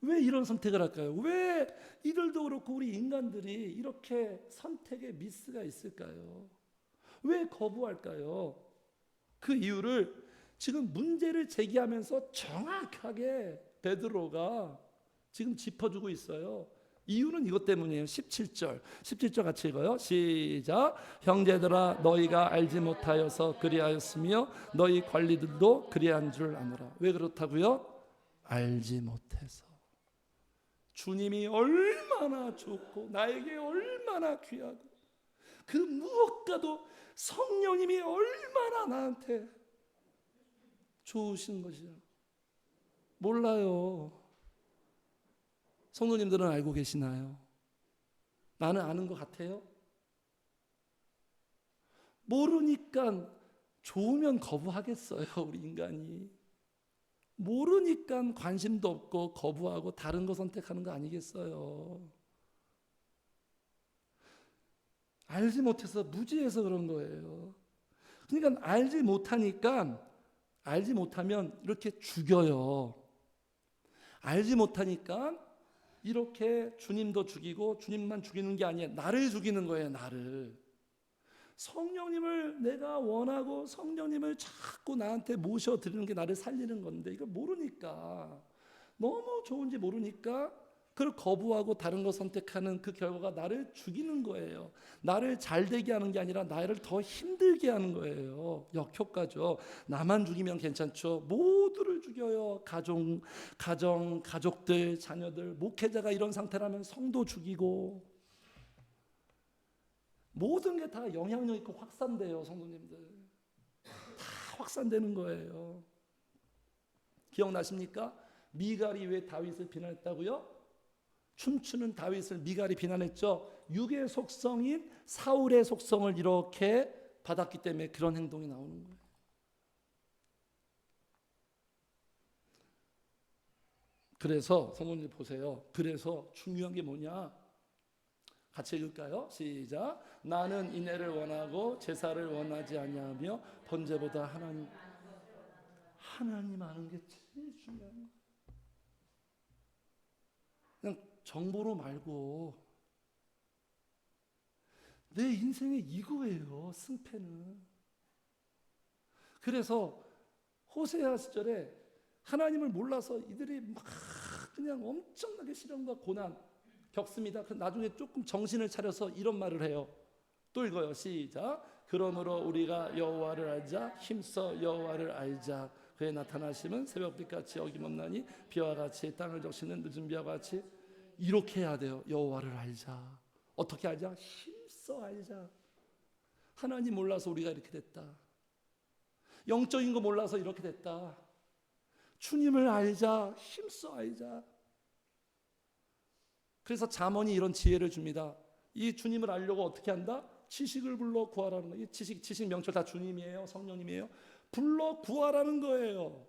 왜 이런 선택을 할까요? 왜 이들도 그렇고 우리 인간들이 이렇게 선택에 미스가 있을까요? 왜 거부할까요? 그 이유를 지금 문제를 제기하면서 정확하게 베드로가 지금 짚어주고 있어요. 이유는 이것 때문이에요. 17절 같이 읽어요. 시작. 형제들아 너희가 알지 못하여서 그리하였으며 너희 관리들도 그리한 줄 아노라. 왜 그렇다고요? 알지 못해서. 주님이 얼마나 좋고 나에게 얼마나 귀하고 그 무엇과도 성령님이 얼마나 나한테 좋으신 것이야. 몰라요. 성도님들은 알고 계시나요? 나는 아는 것 같아요? 모르니까 좋으면 거부하겠어요, 우리 인간이. 모르니까 관심도 없고 거부하고 다른 거 선택하는 거 아니겠어요? 알지 못해서 무지해서 그런 거예요. 그러니까 알지 못하면 이렇게 죽여요. 알지 못하니까 이렇게 주님도 죽이고 주님만 죽이는 게 아니에요. 나를 죽이는 거예요. 나를. 성령님을 내가 원하고 성령님을 자꾸 나한테 모셔드리는 게 나를 살리는 건데 이걸 모르니까 너무 좋은지 모르니까 그걸 거부하고 다른 거 선택하는 그 결과가 나를 죽이는 거예요. 나를 잘되게 하는 게 아니라 나를 더 힘들게 하는 거예요. 역효과죠. 나만 죽이면 괜찮죠. 모두를 죽여요. 가족들, 자녀들, 목회자가 이런 상태라면 성도 죽이고 모든 게 다 영향력 있고 확산돼요. 성도님들 다 확산되는 거예요. 기억나십니까? 미갈이 왜 다윗을 비난했다고요? 춤추는 다윗을 미갈이 비난했죠. 육의 속성인 사울의 속성을 이렇게 받았기 때문에 그런 행동이 나오는 거예요. 그래서 성도님 보세요. 그래서 중요한 게 뭐냐? 같이 읽을까요? 시작. 나는 인애를 원하고 제사를 원하지 아니하며 번제보다 하나님 아는 게 제일 중요한 거예요. 정보로 말고 내 인생의 이거예요. 승패는. 그래서 호세아 시절에 하나님을 몰라서 이들이 막 그냥 엄청나게 시련과 고난 겪습니다. 나중에 조금 정신을 차려서 이런 말을 해요. 또 읽어요. 시작. 그러므로 우리가 여호와를 알자. 힘써 여호와를 알자. 그의 나타나심은 새벽빛같이 어김없나니 비와 같이 땅을 적시는 늦은 비와 같이. 이렇게 해야 돼요. 여호와를 알자. 어떻게 알자? 힘써 알자. 하나님 몰라서 우리가 이렇게 됐다. 영적인 거 몰라서 이렇게 됐다. 주님을 알자. 힘써 알자. 그래서 잠언이 이런 지혜를 줍니다. 이 주님을 알려고 어떻게 한다? 지식을 불러 구하라는 거예요. 지식 명철 다 주님이에요. 성령님이에요. 불러 구하라는 거예요.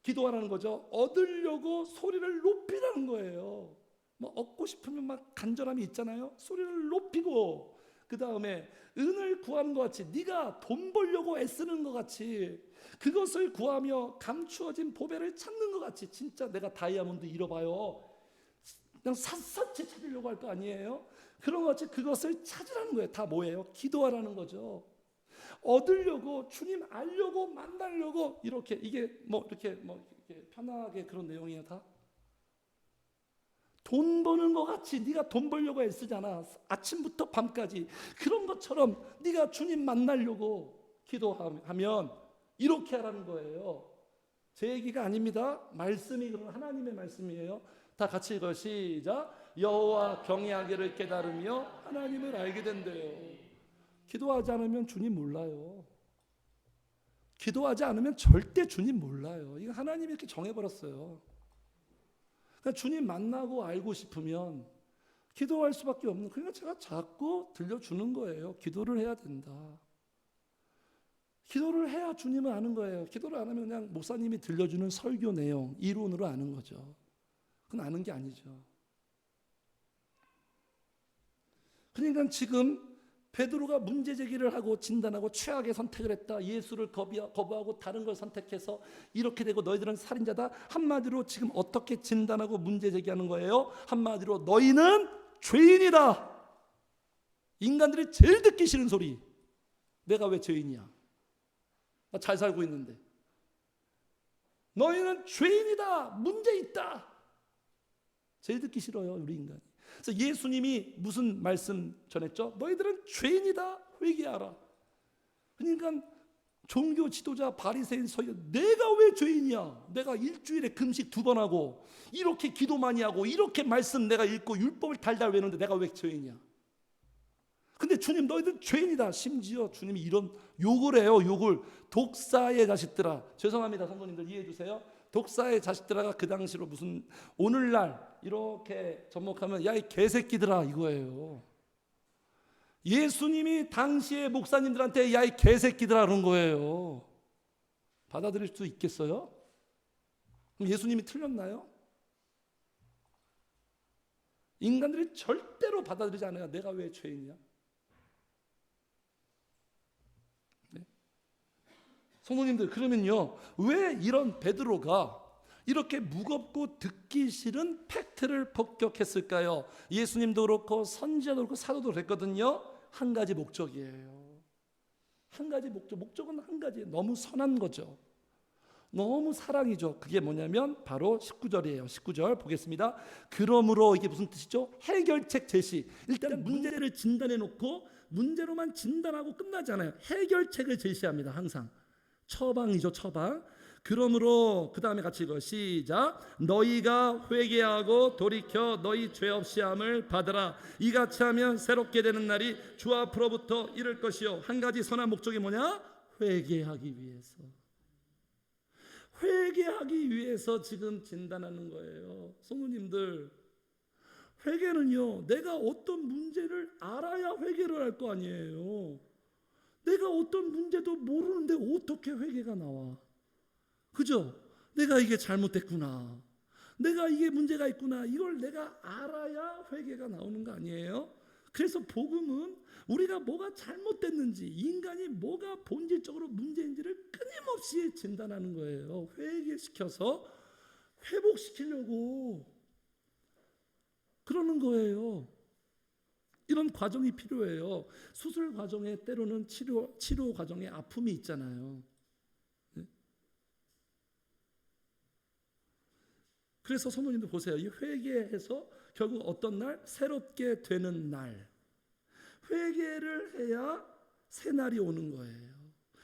기도하라는 거죠. 얻으려고 소리를 높이라는 거예요. 뭐 얻고 싶으면 막 간절함이 있잖아요. 소리를 높이고, 그 다음에 은을 구하는 것 같이, 네가 돈 벌려고 애쓰는 것 같이, 그것을 구하며 감추어진 보배를 찾는 것 같이. 진짜 내가 다이아몬드 잃어봐요. 그냥 샅샅이 찾으려고 할 거 아니에요. 그런 것 같이 그것을 찾으라는 거예요. 다 뭐예요? 기도하라는 거죠. 얻으려고, 주님 알려고, 만나려고, 이렇게 이게 이렇게 편하게 그런 내용이에요. 다 돈 버는 것 같이 네가 돈 벌려고 애쓰잖아. 아침부터 밤까지. 그런 것처럼 네가 주님 만나려고 기도하면 이렇게 하라는 거예요. 제 얘기가 아닙니다. 말씀이 그런 하나님의 말씀이에요. 다 같이 읽어요. 시작. 여호와 경외하기를 깨달으며 하나님을 알게 된대요. 기도하지 않으면 주님 몰라요. 기도하지 않으면 절대 주님 몰라요. 이거 하나님이 이렇게 정해버렸어요. 그러니까 주님 만나고 알고 싶으면 기도할 수밖에 없는, 그러니까 제가 자꾸 들려주는 거예요. 기도를 해야 된다. 기도를 해야 주님을 아는 거예요. 기도를 안 하면 그냥 목사님이 들려주는 설교 내용, 이론으로 아는 거죠. 그건 아는 게 아니죠. 그러니까 지금 베드로가 문제 제기를 하고 진단하고 최악의 선택을 했다. 예수를 거부하고 다른 걸 선택해서 이렇게 되고 너희들은 살인자다. 한마디로 지금 어떻게 진단하고 문제 제기하는 거예요? 한마디로 너희는 죄인이다. 인간들이 제일 듣기 싫은 소리. 내가 왜 죄인이야? 나 잘 살고 있는데. 너희는 죄인이다. 문제 있다. 제일 듣기 싫어요, 우리 인간이. 그래서 예수님이 무슨 말씀 전했죠? 너희들은 죄인이다. 회개하라. 그러니까 종교 지도자 바리새인 서기관, 내가 왜 죄인이야? 내가 일주일에 금식 2번 하고 이렇게 기도 많이 하고 이렇게 말씀 내가 읽고 율법을 달달 외우는데 내가 왜 죄인이야? 근데 주님 너희들 죄인이다. 심지어 주님이 이런 욕을 해요. 욕을. 독사의 자식들아. 죄송합니다, 성도님들 이해해 주세요. 독사의 자식들아가 그 당시로 무슨 오늘날 이렇게 접목하면 야 이 개새끼들아 이거예요. 예수님이 당시의 목사님들한테 야 이 개새끼들아 그런 거예요. 받아들일 수 있겠어요? 그럼 예수님이 틀렸나요? 인간들이 절대로 받아들이지 않아요. 내가 왜 죄인이야? 성도님들, 그러면요, 왜 이런 베드로가 이렇게 무겁고 듣기 싫은 팩트를 폭격했을까요? 예수님도 그렇고 선지자도 그렇고 사도도 그랬거든요. 한 가지 목적이에요. 한 가지 목적은 한 가지. 너무 선한 거죠. 너무 사랑이죠. 그게 뭐냐면 바로 19절이에요. 19절 보겠습니다. 그러므로 이게 무슨 뜻이죠? 해결책 제시. 일단 문제를 진단해 놓고 문제로만 진단하고 끝나잖아요. 해결책을 제시합니다. 항상. 처방이죠, 처방. 그러므로 그 다음에 같이 읽어. 시작. 너희가 회개하고 돌이켜 너희 죄 없이 함을 받으라. 이같이 하면 새롭게 되는 날이 주 앞으로부터 이를 것이요. 한 가지 선한 목적이 뭐냐? 회개하기 위해서. 회개하기 위해서 지금 진단하는 거예요. 성도님들, 회개는요, 내가 어떤 문제를 알아야 회개를 할 거 아니에요. 내가 어떤 문제도 모르는데 어떻게 회개가 나와? 그죠? 내가 이게 잘못됐구나. 내가 이게 문제가 있구나. 이걸 내가 알아야 회개가 나오는 거 아니에요? 그래서 복음은 우리가 뭐가 잘못됐는지, 인간이 뭐가 본질적으로 문제인지를 끊임없이 진단하는 거예요. 회개시켜서 회복시키려고. 그러는 거예요. 이런 과정이 필요해요. 수술 과정에 때로는 치료 과정에 아픔이 있잖아요. 네? 그래서 성도님들 보세요. 이 회개해서 결국 어떤 날? 새롭게 되는 날. 회개를 해야 새 날이 오는 거예요.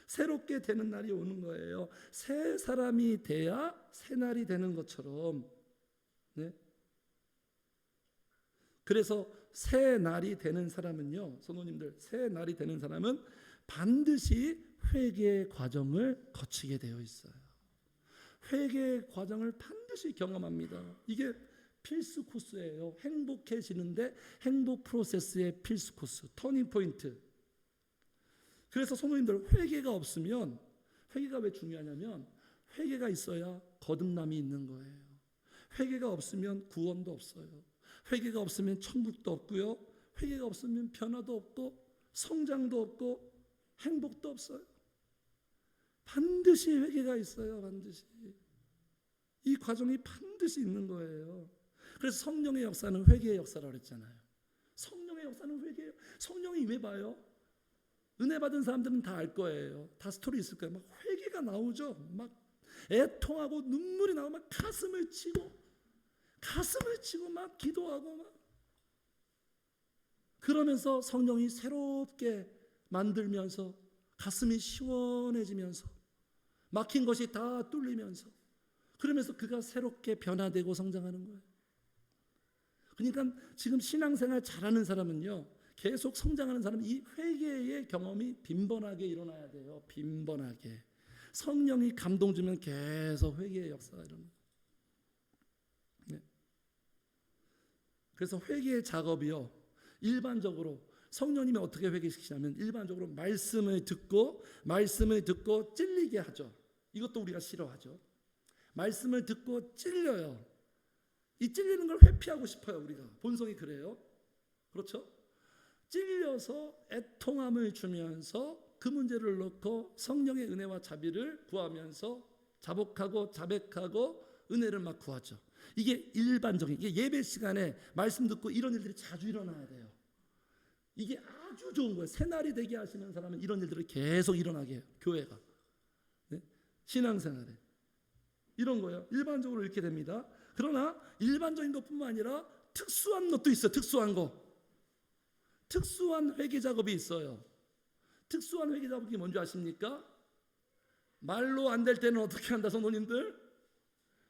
새롭게 되는 날이 오는 거예요. 새 사람이 돼야 새 날이 되는 것처럼. 네? 그래서 새 날이 되는 사람은요, 성도님들, 새 날이 되는 사람은 반드시 회개의 과정을 거치게 되어 있어요. 회개의 과정을 반드시 경험합니다. 이게 필수 코스예요. 행복해지는데 행복 프로세스의 필수 코스, 터닝 포인트. 그래서 성도님들, 회개가 없으면, 회개가 왜 중요하냐면 회개가 있어야 거듭남이 있는 거예요. 회개가 없으면 구원도 없어요. 회개가 없으면 천국도 없고요. 회개가 없으면 변화도 없고 성장도 없고 행복도 없어요. 반드시 회개가 있어요. 반드시. 이 과정이 반드시 있는 거예요. 그래서 성령의 역사는 회개의 역사라고 그랬잖아요. 성령의 역사는 회개예요. 성령이 왜 봐요? 은혜 받은 사람들은 다 알 거예요. 다 스토리 있을 거예요. 막 회개가 나오죠. 막 애통하고 눈물이 나오고 막 가슴을 치고 막 기도하고 막 그러면서 성령이 새롭게 만들면서 가슴이 시원해지면서 막힌 것이 다 뚫리면서 그러면서 그가 새롭게 변화되고 성장하는 거예요. 그러니까 지금 신앙생활 잘하는 사람은요, 계속 성장하는 사람은 이 회개의 경험이 빈번하게 일어나야 돼요. 빈번하게. 성령이 감동 주면 계속 회개의 역사가 일어나요. 네. 그래서 회개의 작업이요, 일반적으로 성령님이 어떻게 회개시키냐면 일반적으로 말씀을 듣고 찔리게 하죠. 이것도 우리가 싫어하죠. 말씀을 듣고 찔려요. 이 찔리는 걸 회피하고 싶어요. 우리가 본성이 그래요. 그렇죠? 찔려서 애통함을 주면서 그 문제를 놓고 성령의 은혜와 자비를 구하면서 자복하고 자백하고 은혜를 막 구하죠. 이게 일반적인, 이게 예배 시간에 말씀 듣고 이런 일들이 자주 일어나야 돼요. 이게 아주 좋은 거예요. 새날이 되게 하시는 사람은 이런 일들을 계속 일어나게 해요. 교회가. 네? 신앙생활에. 이런 거예요. 일반적으로 이렇게 됩니다. 그러나 일반적인 것뿐만 아니라 특수한 것도 있어요. 특수한 거. 특수한 회개 작업이 있어요. 특수한 회개 작업이 뭔지 아십니까? 말로 안 될 때는 어떻게 한다, 성도님들?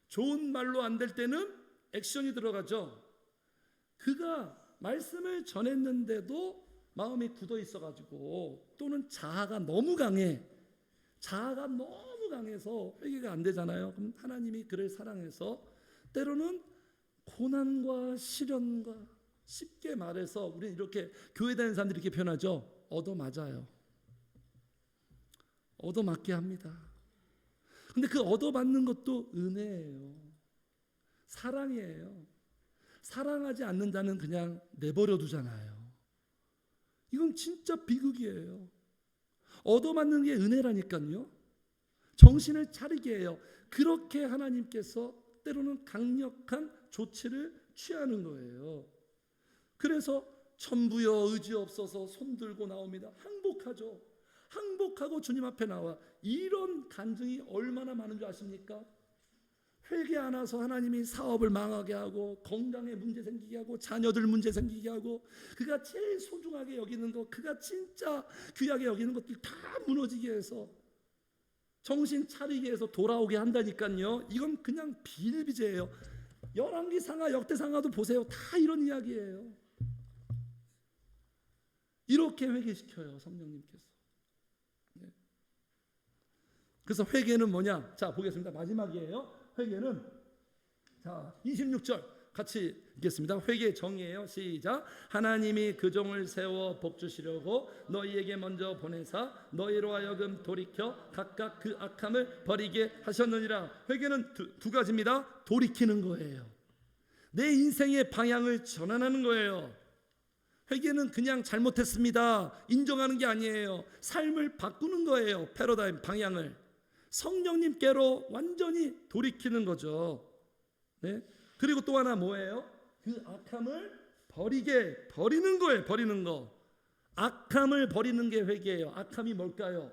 좋은 말로 안 될 때는 액션이 들어가죠. 그가 말씀을 전했는데도 마음이 굳어 있어가지고 또는 자아가 너무 강해서 회개가 안 되잖아요. 그럼 하나님이 그를 사랑해서 때로는 고난과 시련과, 쉽게 말해서 우리는 이렇게 교회 다니는 사람들이 이렇게 표현하죠. 얻어맞아요. 얻어맞게 합니다. 근데 그 얻어맞는 것도 은혜예요. 사랑이에요. 사랑하지 않는 자는 그냥 내버려 두잖아요. 이건 진짜 비극이에요. 얻어맞는 게 은혜라니까요. 정신을 차리게 해요. 그렇게 하나님께서 때로는 강력한 조치를 취하는 거예요. 그래서 천부여 의지 없어서 손들고 나옵니다. 항복하죠. 항복하고 주님 앞에 나와. 이런 간증이 얼마나 많은 줄 아십니까? 회개 안 와서 하나님이 사업을 망하게 하고 건강에 문제 생기게 하고 자녀들 문제 생기게 하고 그가 제일 소중하게 여기는 것, 그가 진짜 귀하게 여기는 것들 다 무너지게 해서 정신 차리게 해서 돌아오게 한다니까요. 이건 그냥 비일비재예요. 열왕기상하, 역대상하도 보세요. 다 이런 이야기예요. 이렇게 회개시켜요, 성령님께서. 네. 그래서 회개는 뭐냐? 자, 보겠습니다. 마지막이에요. 회개는, 자, 26절 같이 읽겠습니다. 회개의 정의예요. 시작. 하나님이 그 종을 세워 복 주시려고 너희에게 먼저 보내사 너희로 하여금 돌이켜 각각 그 악함을 버리게 하셨느니라. 회개는 두 가지입니다. 돌이키는 거예요. 내 인생의 방향을 전환하는 거예요. 회개는 그냥 잘못했습니다 인정하는 게 아니에요. 삶을 바꾸는 거예요. 패러다임, 방향을 성령님께로 완전히 돌이키는 거죠. 네? 그리고 또 하나 뭐예요? 그 악함을 버리는 거예요. 버리는 거. 악함을 버리는 게 회개예요. 악함이 뭘까요?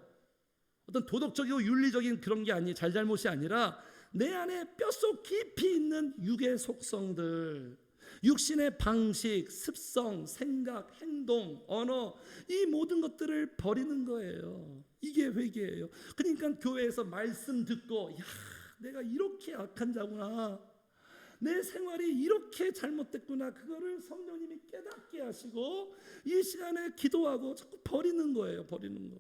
어떤 도덕적이고 윤리적인 그런 게 아니, 잘잘못이 아니라 내 안에 뼛속 깊이 있는 육의 속성들, 육신의 방식, 습성, 생각, 행동, 언어, 이 모든 것들을 버리는 거예요. 이게 회개예요. 그러니까 교회에서 말씀 듣고, 야, 내가 이렇게 악한 자구나, 내 생활이 이렇게 잘못됐구나, 그거를 성령님이 깨닫게 하시고 이 시간에 기도하고 자꾸 버리는 거예요. 버리는 거.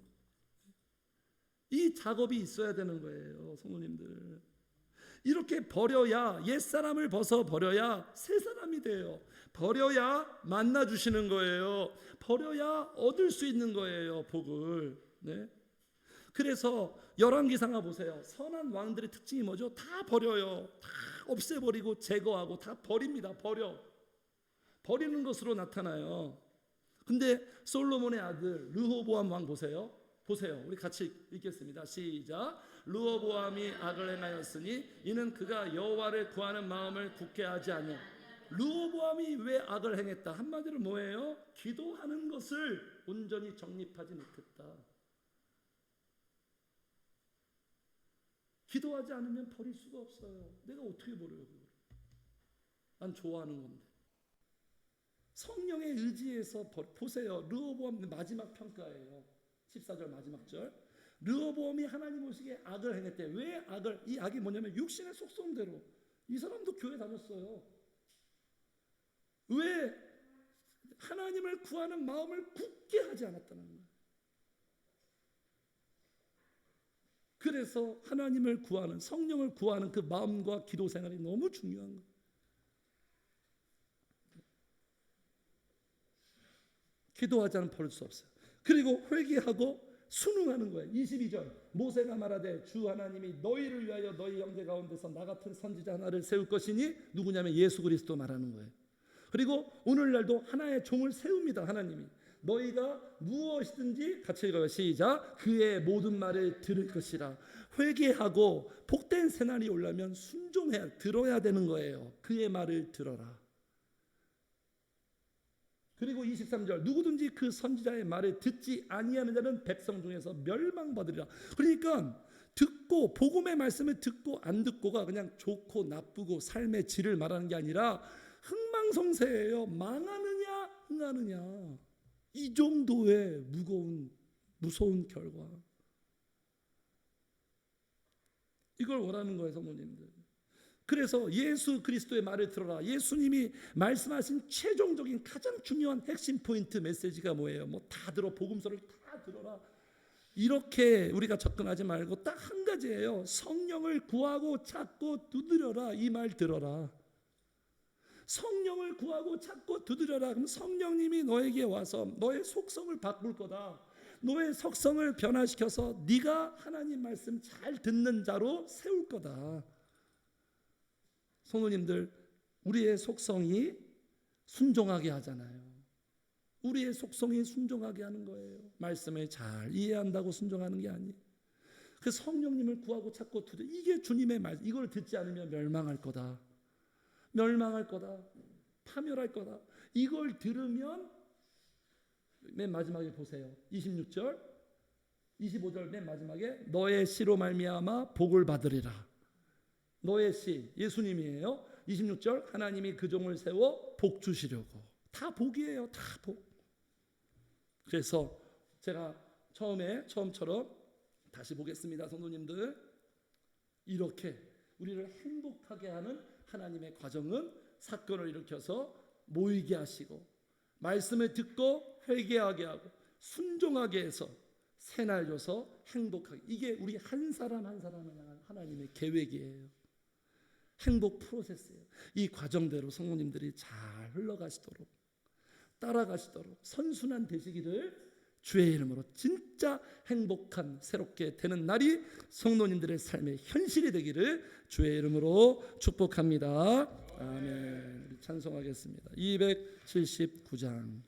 이 작업이 있어야 되는 거예요, 성도님들. 이렇게 버려야, 옛사람을 버려야 새 사람이 돼요. 버려야 만나 주시는 거예요. 버려야 얻을 수 있는 거예요, 복을. 네? 그래서 열왕기상하 보세요. 선한 왕들의 특징이 뭐죠? 다 버려요. 다 없애버리고 제거하고 다 버립니다. 버리는 것으로 나타나요. 근데 솔로몬의 아들 르호보암 왕 보세요. 우리 같이 읽겠습니다. 시작. 르호보암이 악을 행하였으니 이는 그가 여호와를 구하는 마음을 굳게 하지 아니하. 르호보암이 왜 악을 행했다? 한마디로 뭐예요? 기도하는 것을 온전히 정립하지 못했다. 기도하지 않으면 버릴 수가 없어요. 내가 어떻게 버려요, 그걸? 난 좋아하는 건데. 성령의 의지에서 보세요. 르호보암 마지막 평가예요. 14절 마지막 절. 르호보암이 하나님 보시기에 악을 행했대. 왜 악을? 이 악이 뭐냐면 육신의 속성대로. 이 사람도 교회 다녔어요. 왜? 하나님을 구하는 마음을 굳게 하지 않았다는 거예요. 그래서 하나님을 구하는, 성령을 구하는 그 마음과 기도 생활이 너무 중요한 거예요. 기도하지 않으면 버릴 수 없어요. 그리고 회개하고 순응하는 거예요. 22절 모세가 말하되 주 하나님이 너희를 위하여 너희 형제 가운데서 나 같은 선지자 하나를 세울 것이니, 누구냐면 예수 그리스도 말하는 거예요. 그리고 오늘날도 하나의 종을 세웁니다. 하나님이 너희가 무엇이든지, 같이 읽어요. 시작. 그의 모든 말을 들을 것이라. 회개하고 복된 새날이 올라면 순종해야, 들어야 되는 거예요. 그의 말을 들어라. 그리고 23절 누구든지 그 선지자의 말을 듣지 아니하는 자는 백성 중에서 멸망받으리라. 그러니까 듣고, 복음의 말씀을 듣고 안 듣고가 그냥 좋고 나쁘고 삶의 질을 말하는 게 아니라 흥망성쇠예요. 망하느냐 흥하느냐, 이 정도의 무서운 결과. 이걸 원하는 거예요, 성도님들. 그래서 예수 그리스도의 말을 들어라. 예수님이 말씀하신 최종적인 가장 중요한 핵심 포인트 메시지가 뭐예요? 뭐 다 들어, 복음서를 다 들어라, 이렇게 우리가 접근하지 말고 딱 한 가지예요. 성령을 구하고 찾고 두드려라. 이 말 들어라. 성령을 구하고 찾고 두드려라. 그럼 성령님이 너에게 와서 너의 속성을 바꿀 거다. 너의 속성을 변화시켜서 네가 하나님 말씀 잘 듣는 자로 세울 거다. 성도님들, 우리의 속성이 순종하게 하잖아요. 우리의 속성이 순종하게 하는 거예요. 말씀을 잘 이해한다고 순종하는 게 아니에요. 그 성령님을 구하고 찾고 두드려, 이게 주님의 말. 이걸 듣지 않으면 멸망할 거다. 파멸할 거다. 이걸 들으면, 맨 마지막에 보세요. 26절 25절 맨 마지막에 너의 씨로 말미암아 복을 받으리라. 너의 씨 예수님이에요. 26절 하나님이 그 종을 세워 복 주시려고. 다 복이에요. 다 복. 그래서 제가 처음처럼 다시 보겠습니다, 성도님들. 이렇게 우리를 행복하게 하는 하나님의 과정은 사건을 일으켜서 모이게 하시고, 말씀을 듣고 회개하게 하고, 순종하게 해서 새날 줘서 행복하게. 이게 우리 한 사람 한 사람을 향한 하나님의 계획이에요. 행복 프로세스예요. 이 과정대로 성도님들이 잘 흘러가시도록, 따라가시도록 선순환 되시기를 주의 이름으로, 진짜 행복한 새롭게 되는 날이 성도님들의 삶의 현실이 되기를 주의 이름으로 축복합니다. 아멘. 찬송하겠습니다. 279장